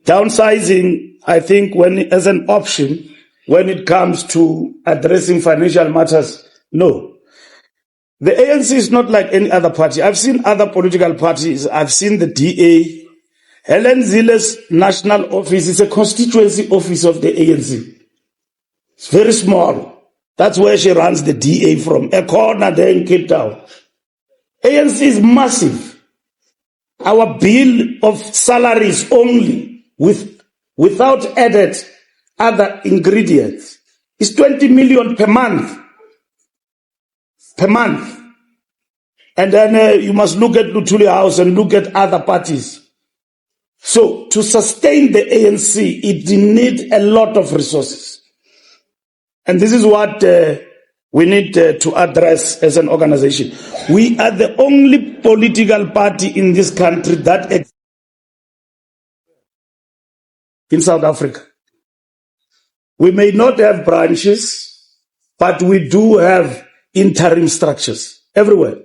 Downsizing, I think, as an option when it comes to addressing financial matters, no. The ANC is not like any other party. I've seen other political parties. I've seen the DA. Helen Zille's national office is a constituency office of the ANC. It's very small. That's where she runs the DA from, a corner there in Cape Town. ANC is massive. Our bill of salaries only, without added other ingredients, is 20 million per month. Per month. And then you must look at Luthuli House and look at other parties. So to sustain the ANC, it needs a lot of resources. And this is what we need to address as an organization. We are the only political party in this country that exists in South Africa. We may not have branches, but we do have interim structures everywhere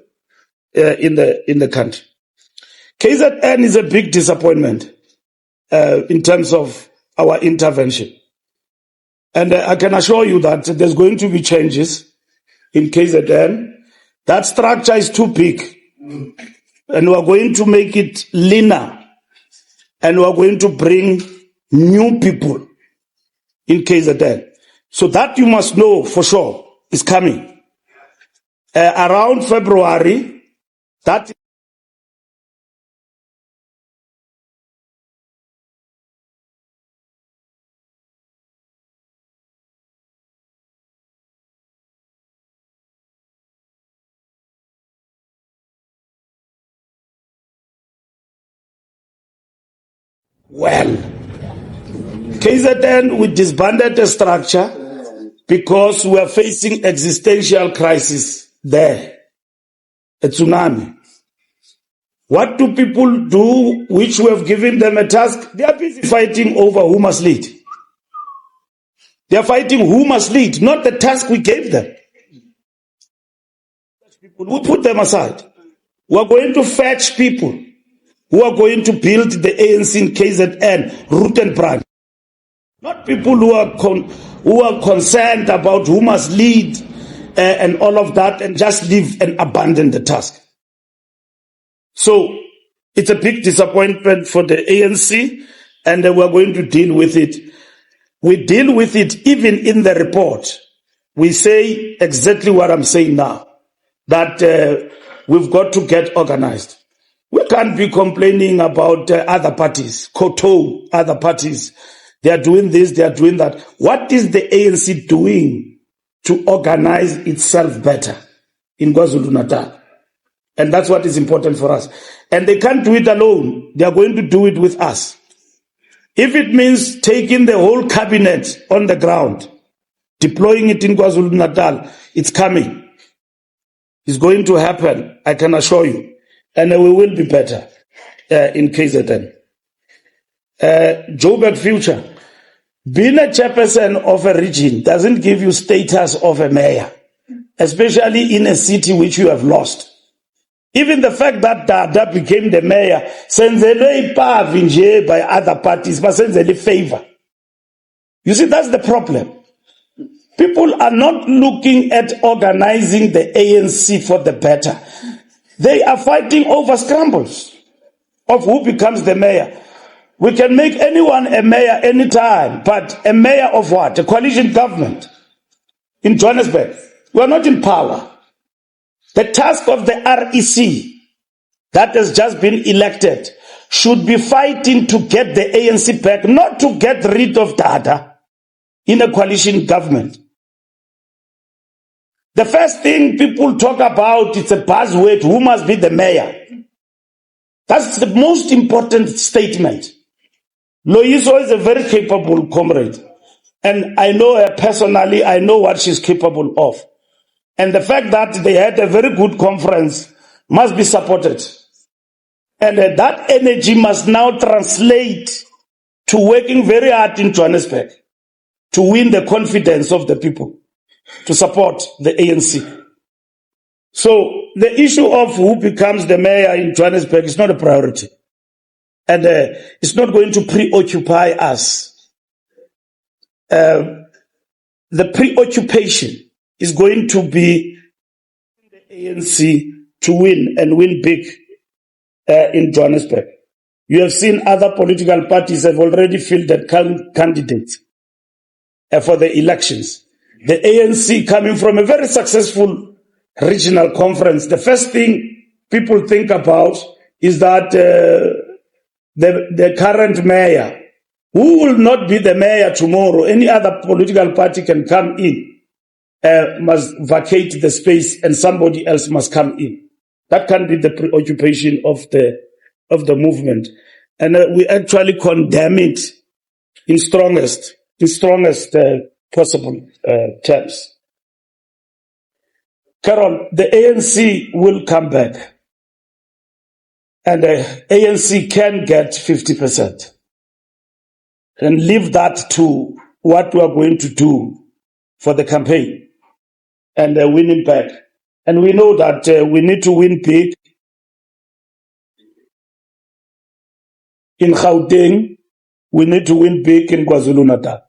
in the country. KZN is a big disappointment in terms of our intervention. And I can assure you that there's going to be changes in KZN. That structure is too big. And we are going to make it leaner. And we are going to bring new people in KZN. So that you must know for sure is coming. Around February, that well, KZN, we disbanded the structure because we are facing existential crisis there, a tsunami. What do people do which we have given them a task? They are busy fighting over who must lead. They are fighting who must lead, not the task we gave them. We put them aside. We are going to fetch people who are going to build the ANC in KZN, root and branch. Not people who are concerned about who must lead and all of that and just leave and abandon the task. So it's a big disappointment for the ANC and we're going to deal with it. We deal with it even in the report. We say exactly what I'm saying now, that we've got to get organized. We can't be complaining about other parties, Koto, other parties. They are doing this, they are doing that. What is the ANC doing to organize itself better in KwaZulu-Natal? And that's what is important for us. And they can't do it alone. They are going to do it with us. If it means taking the whole cabinet on the ground, deploying it in KwaZulu-Natal, it's coming. It's going to happen, I can assure you. And we will be better in KZN. Joburg Future. Being a chairperson of a region doesn't give you status of a mayor, especially in a city which you have lost. Even the fact that Dada became the mayor, senzele ipavi nje by other parties, but senzele favor. You see, that's the problem. People are not looking at organizing the ANC for the better. They are fighting over scrambles of who becomes the mayor. We can make anyone a mayor anytime, but a mayor of what? A coalition government in Johannesburg. We are not in power. The task of the REC that has just been elected should be fighting to get the ANC back, not to get rid of Dada in a coalition government. The first thing people talk about, it's a buzzword, who must be the mayor. That's the most important statement. Loyiso is a very capable comrade. And I know her personally, I know what she's capable of. And the fact that they had a very good conference must be supported. And that energy must now translate to working very hard in Johannesburg to win the confidence of the people, to support the ANC. So the issue of who becomes the mayor in Johannesburg is not a priority. And it's not going to preoccupy us. The preoccupation is going to be the ANC to win and win big in Johannesburg. You have seen other political parties have already fielded candidates for the elections. The ANC coming from a very successful regional conference. The first thing people think about is that the current mayor, who will not be the mayor tomorrow, any other political party can come in, must vacate the space and somebody else must come in. That can be the preoccupation of the movement. And we actually condemn it in strongest possible terms. Carol, the ANC will come back. And the ANC can get 50%. And leave that to what we are going to do for the campaign and winning back. And we know that we need to win big in Gauteng. We need to win big in KwaZulu-Natal.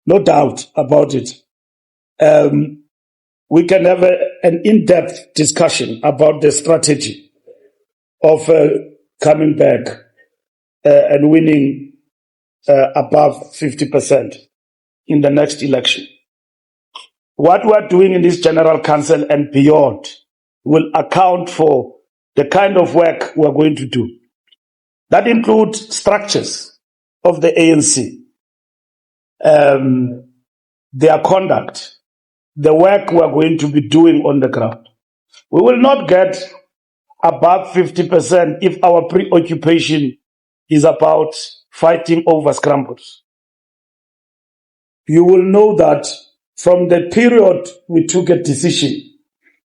No doubt about it. We can have an in-depth discussion about the strategy of coming back and winning above 50% in the next election. What we're doing in this General Council and beyond will account for the kind of work we're going to do. That includes structures of the ANC, their conduct, the work we're going to be doing on the ground. We will not get above 50% if our preoccupation is about fighting over scrambles. You will know that from the period we took a decision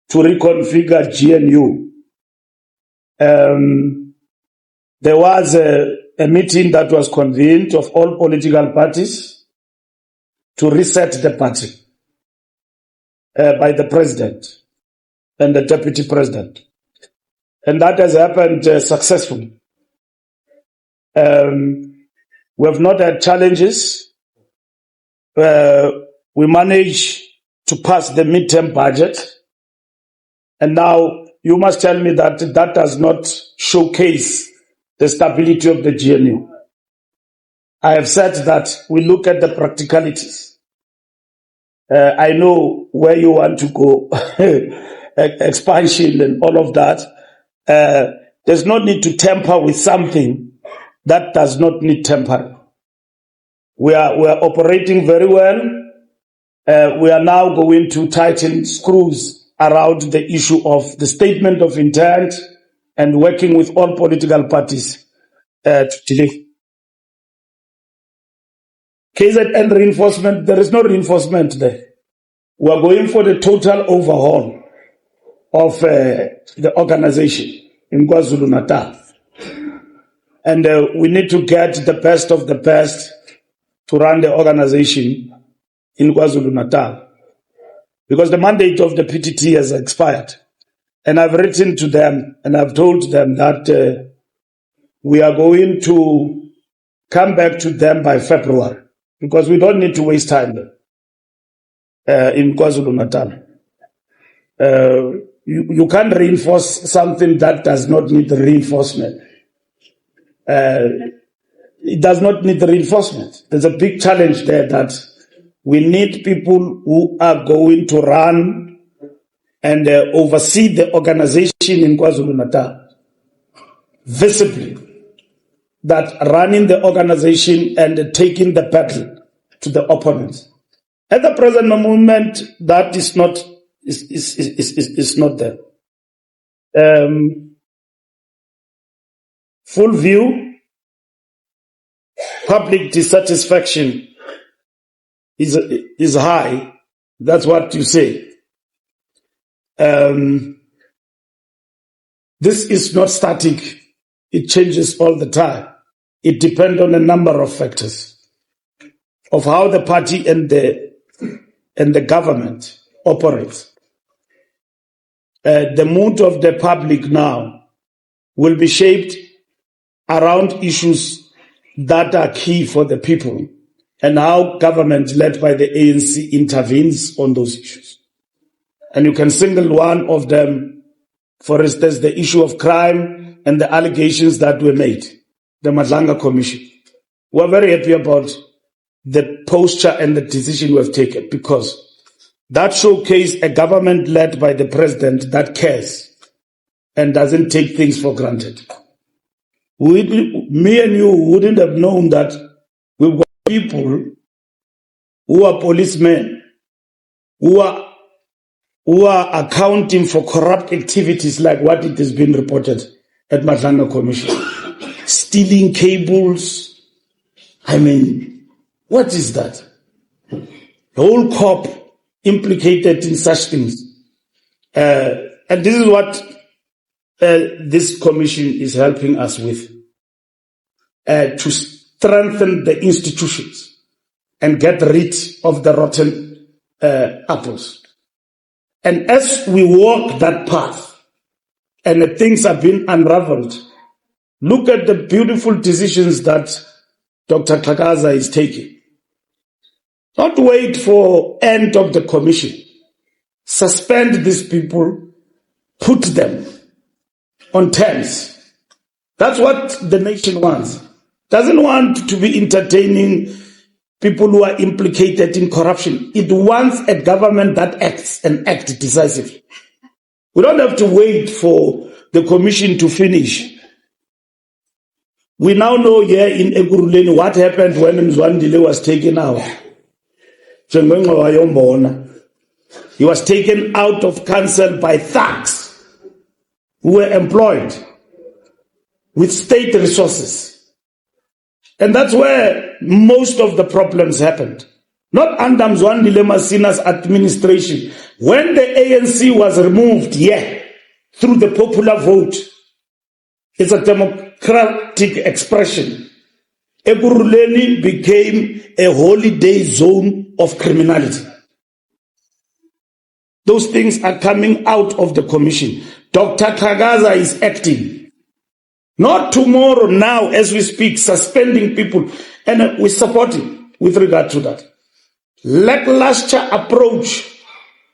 to reconfigure GNU, there was a meeting that was convened of all political parties to reset the party by the president and the deputy president. And that has happened successfully. We have not had challenges. We managed to pass the midterm budget. And now you must tell me that that does not showcase the stability of the GNU. I have said that we look at the practicalities. I know where you want to go, expansion and all of that. There's no need to tamper with something that does not need tampering. We are operating very well. We are now going to tighten screws around the issue of the statement of intent and working with all political parties to delay. KZN reinforcement, there is no reinforcement there. We are going for the total overhaul of the organization in KwaZulu-Natal. And we need to get the best of the best to run the organization in KwaZulu-Natal. Because the mandate of the PTT has expired. And I've written to them and I've told them that we are going to come back to them by February because we don't need to waste time in KwaZulu-Natal. You can't reinforce something that does not need reinforcement. It does not need reinforcement. There's a big challenge there that we need people who are going to run and oversee the organization in KwaZulu-Natal visibly, that running the organization and taking the battle to the opponents. At the present moment, that is not there. Full view, public dissatisfaction is high. That's what you say. This is not static. It changes all the time. It depends on a number of factors of how the party and the government operates. The mood of the public now will be shaped around issues that are key for the people and how government led by the ANC intervenes on those issues. And you can single one of them, for instance, the issue of crime and the allegations that were made, the Madlanga Commission. We're very happy about the posture and the decision we've taken because that showcased a government led by the president that cares and doesn't take things for granted. Me and you wouldn't have known that we've got people who are policemen, who are accounting for corrupt activities like what it has been reported at Madlanga Commission. Stealing cables. I mean, what is that? The whole corp implicated in such things. And this is what this commission is helping us with, to strengthen the institutions and get rid of the rotten apples. And as we walk that path and things are being unraveled, look at the beautiful decisions that Dr. Kagaza is taking. Not wait for end of the commission. Suspend these people, put them on terms. That's what the nation wants. Doesn't want to be entertaining people who are implicated in corruption. It wants a government that acts and acts decisively. We don't have to wait for the commission to finish. We now know here in Ekurhuleni what happened when Mzwandile was taken out. He was taken out of council by thugs who were employed with state resources. And that's where most of the problems happened. Not under Mzwandile Masina's administration. When the ANC was removed, through the popular vote, it's a democratic expression. Ekurhuleni became a holiday zone of criminality. Those things are coming out of the commission. Dr. Kagaza is acting. Not tomorrow, now, as we speak, suspending people. And we support him with regard to that. Lackluster approach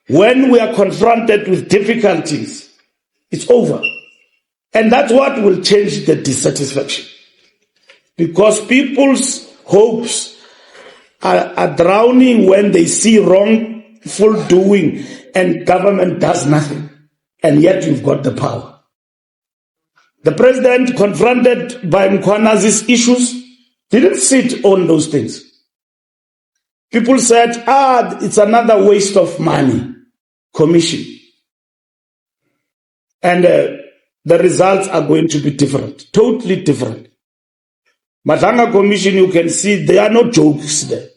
when we are confronted with difficulties. It's over. And that's what will change the dissatisfaction. Because people's hopes are drowning when they see wrongful doing and government does nothing. And yet you've got the power. The president, confronted by Mkwanazi's issues, didn't sit on those things. People said, it's another waste of money, commission. And the results are going to be different, totally different. Madlanga Commission, you can see there are no jokes there.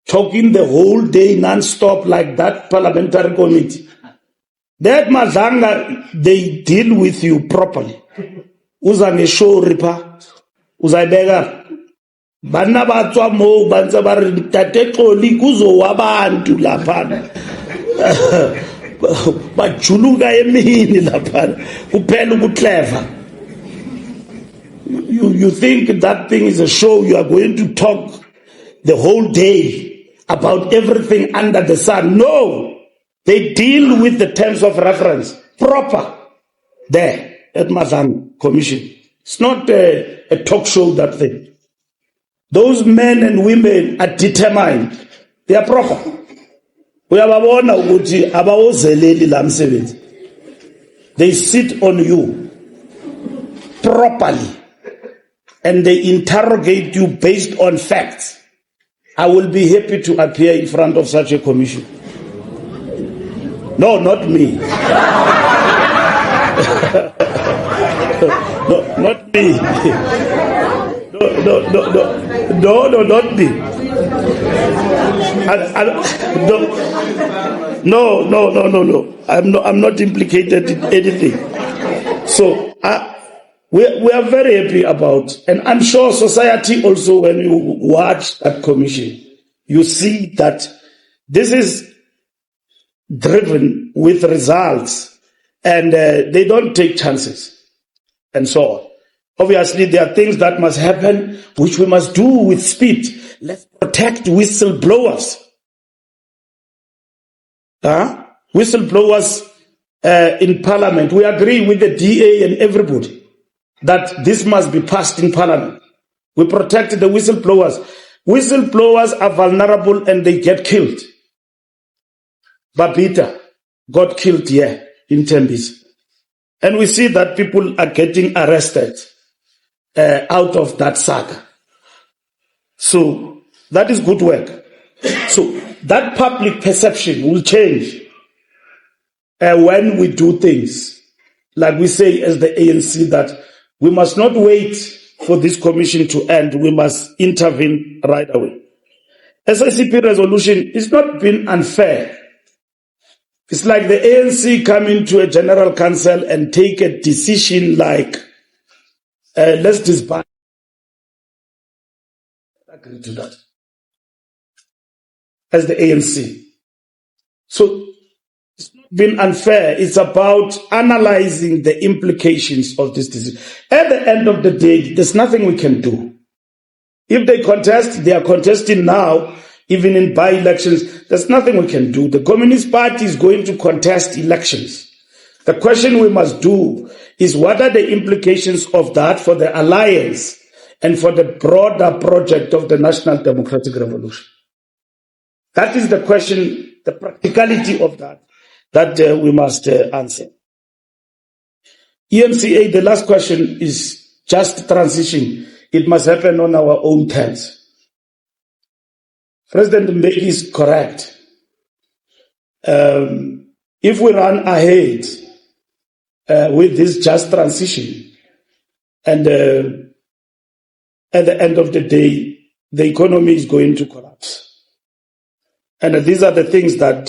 Talking the whole day non-stop like that parliamentary committee. That Madlanga, they deal with you properly. Uza nesho ripa, uza bega. Bana batswa mo banza ba re tate xoli kuzo wa bantu lapha. bajuluka emini lapha kuphela ukuclever. You think that thing is a show, you are going to talk the whole day about everything under the sun. No, they deal with the terms of reference proper there at Mazan Commission. It's not a talk show, that thing. Those men and women are determined. They are proper. They sit on you properly and they interrogate you based on facts. I will be happy to appear in front of such a commission. No, not me. No, not me. No, not me. No. I'm not implicated in anything. So we are very happy about, and I'm sure society also, when you watch that commission, you see that this is driven with results, and they don't take chances, and so on. Obviously, there are things that must happen, which we must do with speed. Let's protect whistleblowers. Whistleblowers in Parliament. We agree with the DA and everybody that this must be passed in Parliament. We protect the whistleblowers. Whistleblowers are vulnerable and they get killed. Babita got killed here in Tembis. And we see that people are getting arrested out of that saga. So that is good work. So that public perception will change when we do things. Like we say as the ANC, that we must not wait for this commission to end. We must intervene right away. SICP resolution is not been unfair. It's like the ANC coming to a general council and take a decision like, let's disband. I agree to that. As the ANC. So it's not been unfair. It's about analyzing the implications of this decision. At the end of the day, there's nothing we can do. If they contest, they are contesting now, even in by-elections. There's nothing we can do. The Communist Party is going to contest elections. The question we must do is, what are the implications of that for the alliance and for the broader project of the National Democratic Revolution? That is the question, the practicality of that we must answer. ENCA, the last question is just transition. It must happen on our own terms. President Mbeki is correct. If we run ahead with this just transition, and at the end of the day, the economy is going to collapse. And these are the things that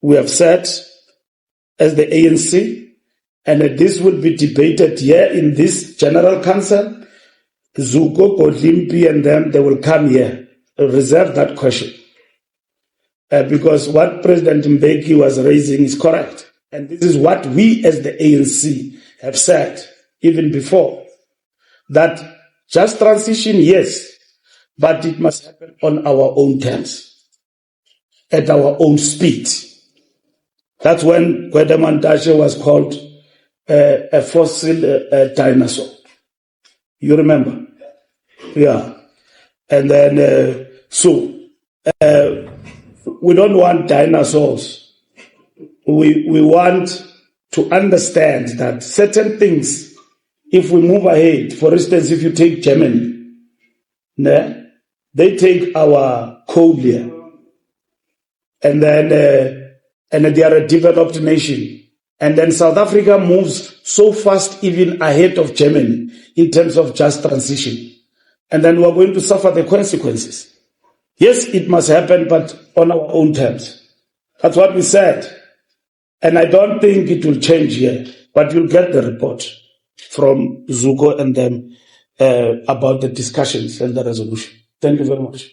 we have said as the ANC, and this will be debated here in this General Council. Zuko, Godlimpi, and them, they will come here. Reserve that question. Because what President Mbeki was raising is correct. And this is what we as the ANC have said even before. That just transition, yes, but it must happen on our own terms, at our own speed. That's when Kwedamantashe was called a fossil dinosaur. You remember? Yeah. And then, we don't want dinosaurs. We want to understand that certain things, if we move ahead, for instance, if you take Germany, they take our coal here, and then they are a developed nation. And then South Africa moves so fast, even ahead of Germany, in terms of just transition. And then we're going to suffer the consequences. Yes, it must happen, but on our own terms. That's what we said. And I don't think it will change here, but you'll get the report from Zuko and them about the discussions and the resolution. Thank you very much.